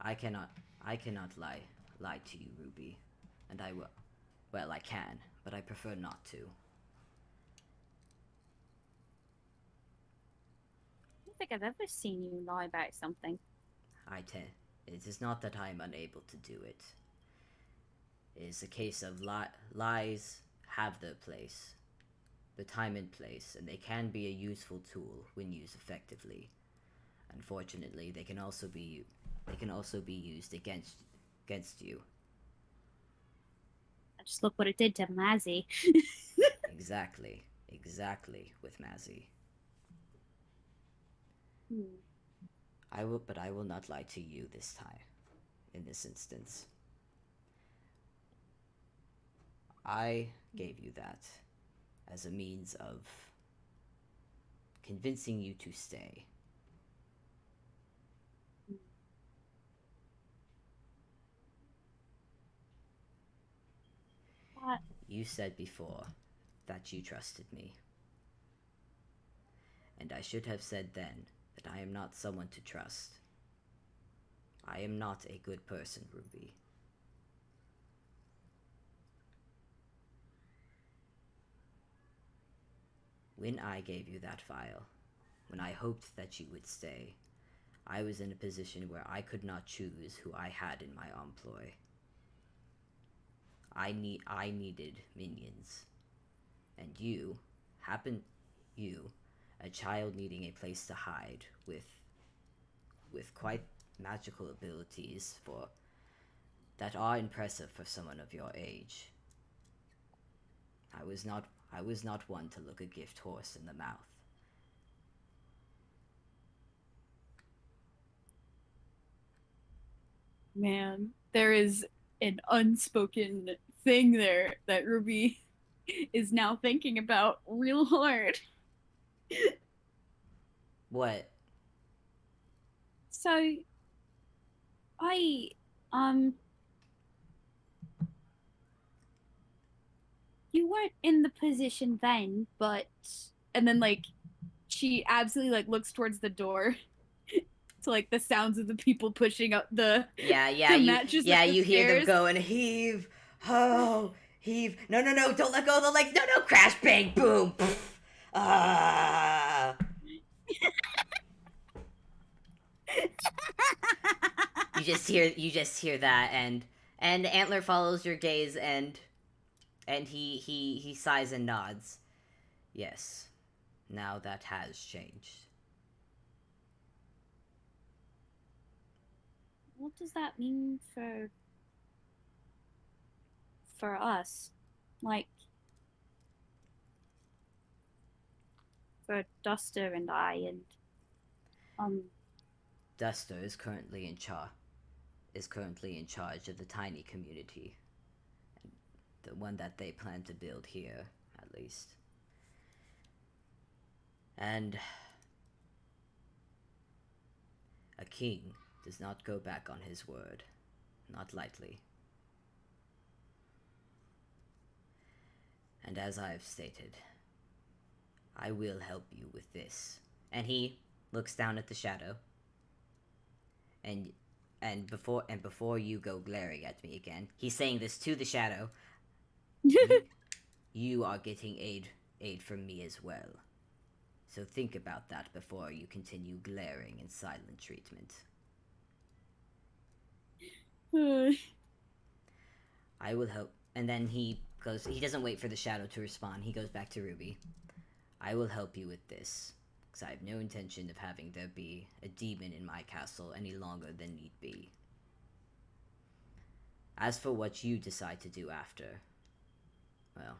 I cannot lie to you, Ruby, and I will. Well, I can, but I prefer not to. I don't think I've ever seen you lie about something. It is not that I am unable to do it. It is a case of lies have their place, the time and place, and they can be a useful tool when used effectively. Unfortunately, they can also be used against you. Just look what it did to Mazzy. Exactly with Mazzy. I will not lie to you this time. In this instance, I gave you that as a means of convincing you to stay. You said before that you trusted me. And I should have said then that I am not someone to trust. I am not a good person, Ruby. When I gave you that vial, when I hoped that you would stay, I was in a position where I could not choose who I had in my employ. I needed minions. And you, a child needing a place to hide with quite magical abilities that are impressive for someone of your age. I was not one to look a gift horse in the mouth. Man, there is an unspoken thing there that Ruby is now thinking about real hard. What? So, I, um, you weren't in the position then, but And then like she absolutely like looks towards the door to like the sounds of the people pushing up the the mattress up the you hear them stairs. go and heave, ho, heave. No, no, no! Don't let go of the legs. No, no! Crash, bang, boom. Pff. Ah. You just hear that, and Antler follows your gaze, and he sighs and nods. Yes, now that has changed. what does that mean for us? Like, for Duster and I, and, Duster is currently in charge of the tiny community, the one that they plan to build here, at least. And a king does not go back on his word, not lightly. And as I have stated, I will help you with this. And he looks down at the shadow. And before you go glaring at me again, he's saying this to the shadow. You are getting aid from me as well. So think about that before you continue glaring in silent treatment. I will help. And then he doesn't wait for the shadow to respond. He goes back to Ruby. I will help you with this, because I have no intention of having there be a demon in my castle any longer than need be. As for what you decide to do after, well,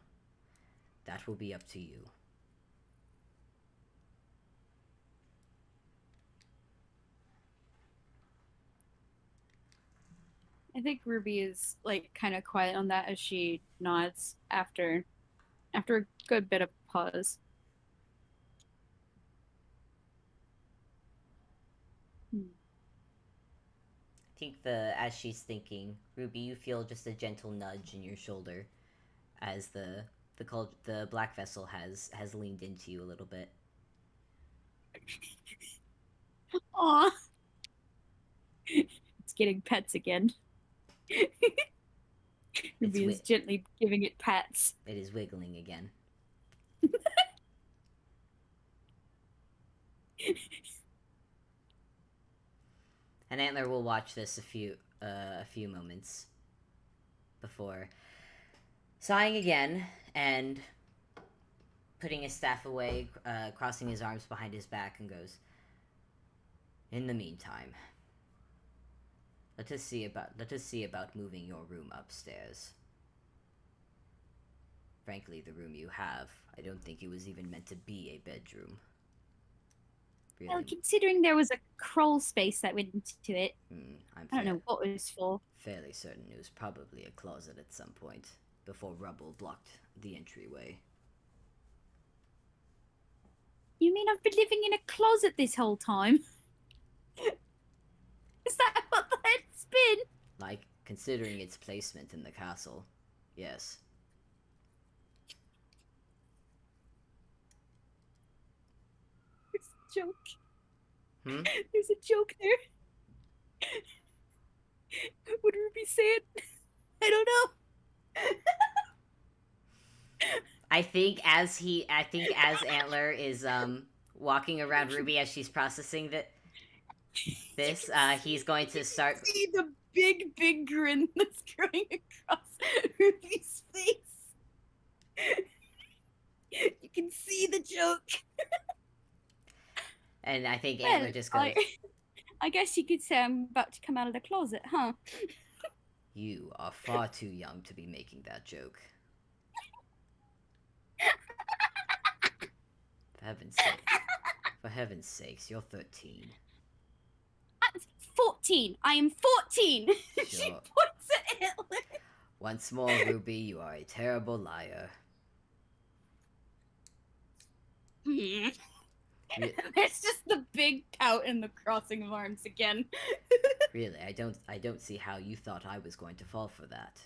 that will be up to you. I think Ruby is like kind of quiet on that as she nods after a good bit of pause. I think as she's thinking, Ruby, you feel just a gentle nudge in your shoulder as the black vessel has leaned into you a little bit. Aw. It's getting pets again. Ruby is gently giving it pats. It is wiggling again. And Antler will watch this a few moments before sighing again and putting his staff away, crossing his arms behind his back, and goes, "In the meantime, let us see about moving your room upstairs. Frankly, the room you have, I don't think it was even meant to be a bedroom. Really. well, considering there was a crawl space that went into it, I I don't know what it was for. fairly certain it was probably a closet at some point, before rubble blocked the entryway. You mean I've been living in a closet this whole time? Is that what that's been? Like, considering its placement in the castle, yes. There's a joke. Hmm? There's a joke there. Would Ruby say it? I don't know. I think as Antler is walking around Ruby as she's processing this, he's going to start. See the big grin that's growing across Ruby's face. You can see the joke. And I think Antler just goes, I guess you could say I'm about to come out of the closet, huh? You are far too young to be making that joke. For heaven's sake. For heaven's sakes, you're 13. 14. I am 14. She Sure. points at Antler. Once more, Ruby, you are a terrible liar. Hmm. Re- There's just the big pout and the crossing of arms again. really, I don't see how you thought I was going to fall for that.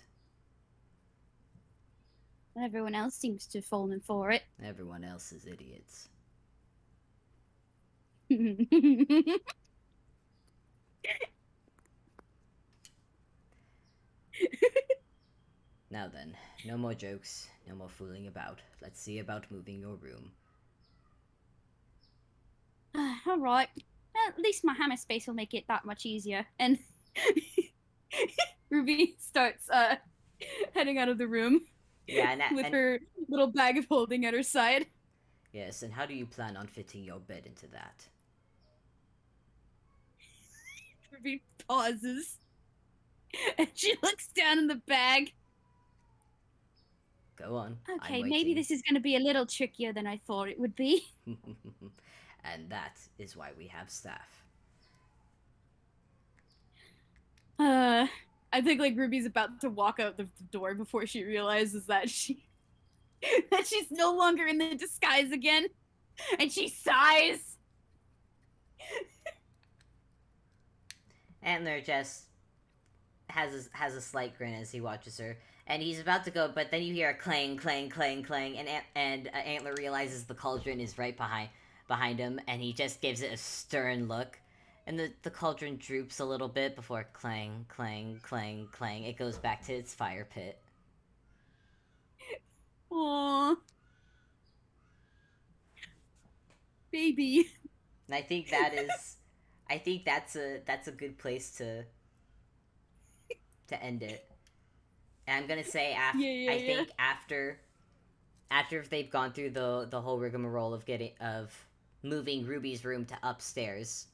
Everyone else seems to have fallen for it. Everyone else is idiots. Now then, no more jokes, no more fooling about. Let's see about moving your room. All right. At least my hammer space will make it that much easier. And Ruby starts heading out of the room Yeah, with her little bag of holding at her side. yes, and how do you plan on fitting your bed into that? Ruby pauses. And she looks down in the bag. Go on. okay, I'm maybe waiting. this is going to be a little trickier than I thought it would be. And that is why we have staff. I think like Ruby's about to walk out the door before she realizes that that she's no longer in the disguise again, and she sighs. Antler just has a slight grin as he watches her, and he's about to go, but then you hear a clang, clang, clang, clang, and Antler realizes the cauldron is right behind him, and he just gives it a stern look, and the cauldron droops a little bit before clang, clang, clang, clang. It goes back to its fire pit. Aww, baby. And I think that's a good place to end it. And I'm gonna say I think after they've gone through the whole rigmarole of moving Ruby's room to upstairs,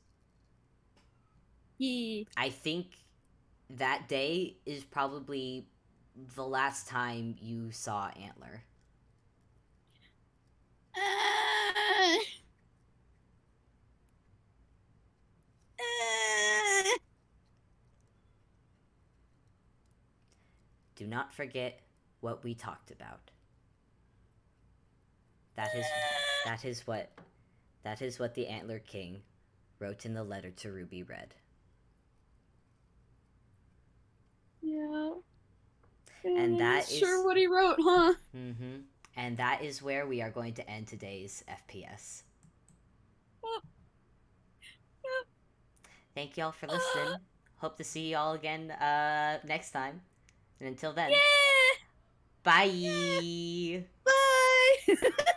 Yeah. I think that day is probably the last time you saw Antler. Uh, Do not forget what we talked about. That is what the Antlered King wrote in the letter to Ruby read. Yeah. And that is sure what he wrote, huh? Mm-hmm. And that is where we are going to end today's FPS. Thank y'all for listening. Hope to see y'all again next time. And until then, yeah. bye! Bye.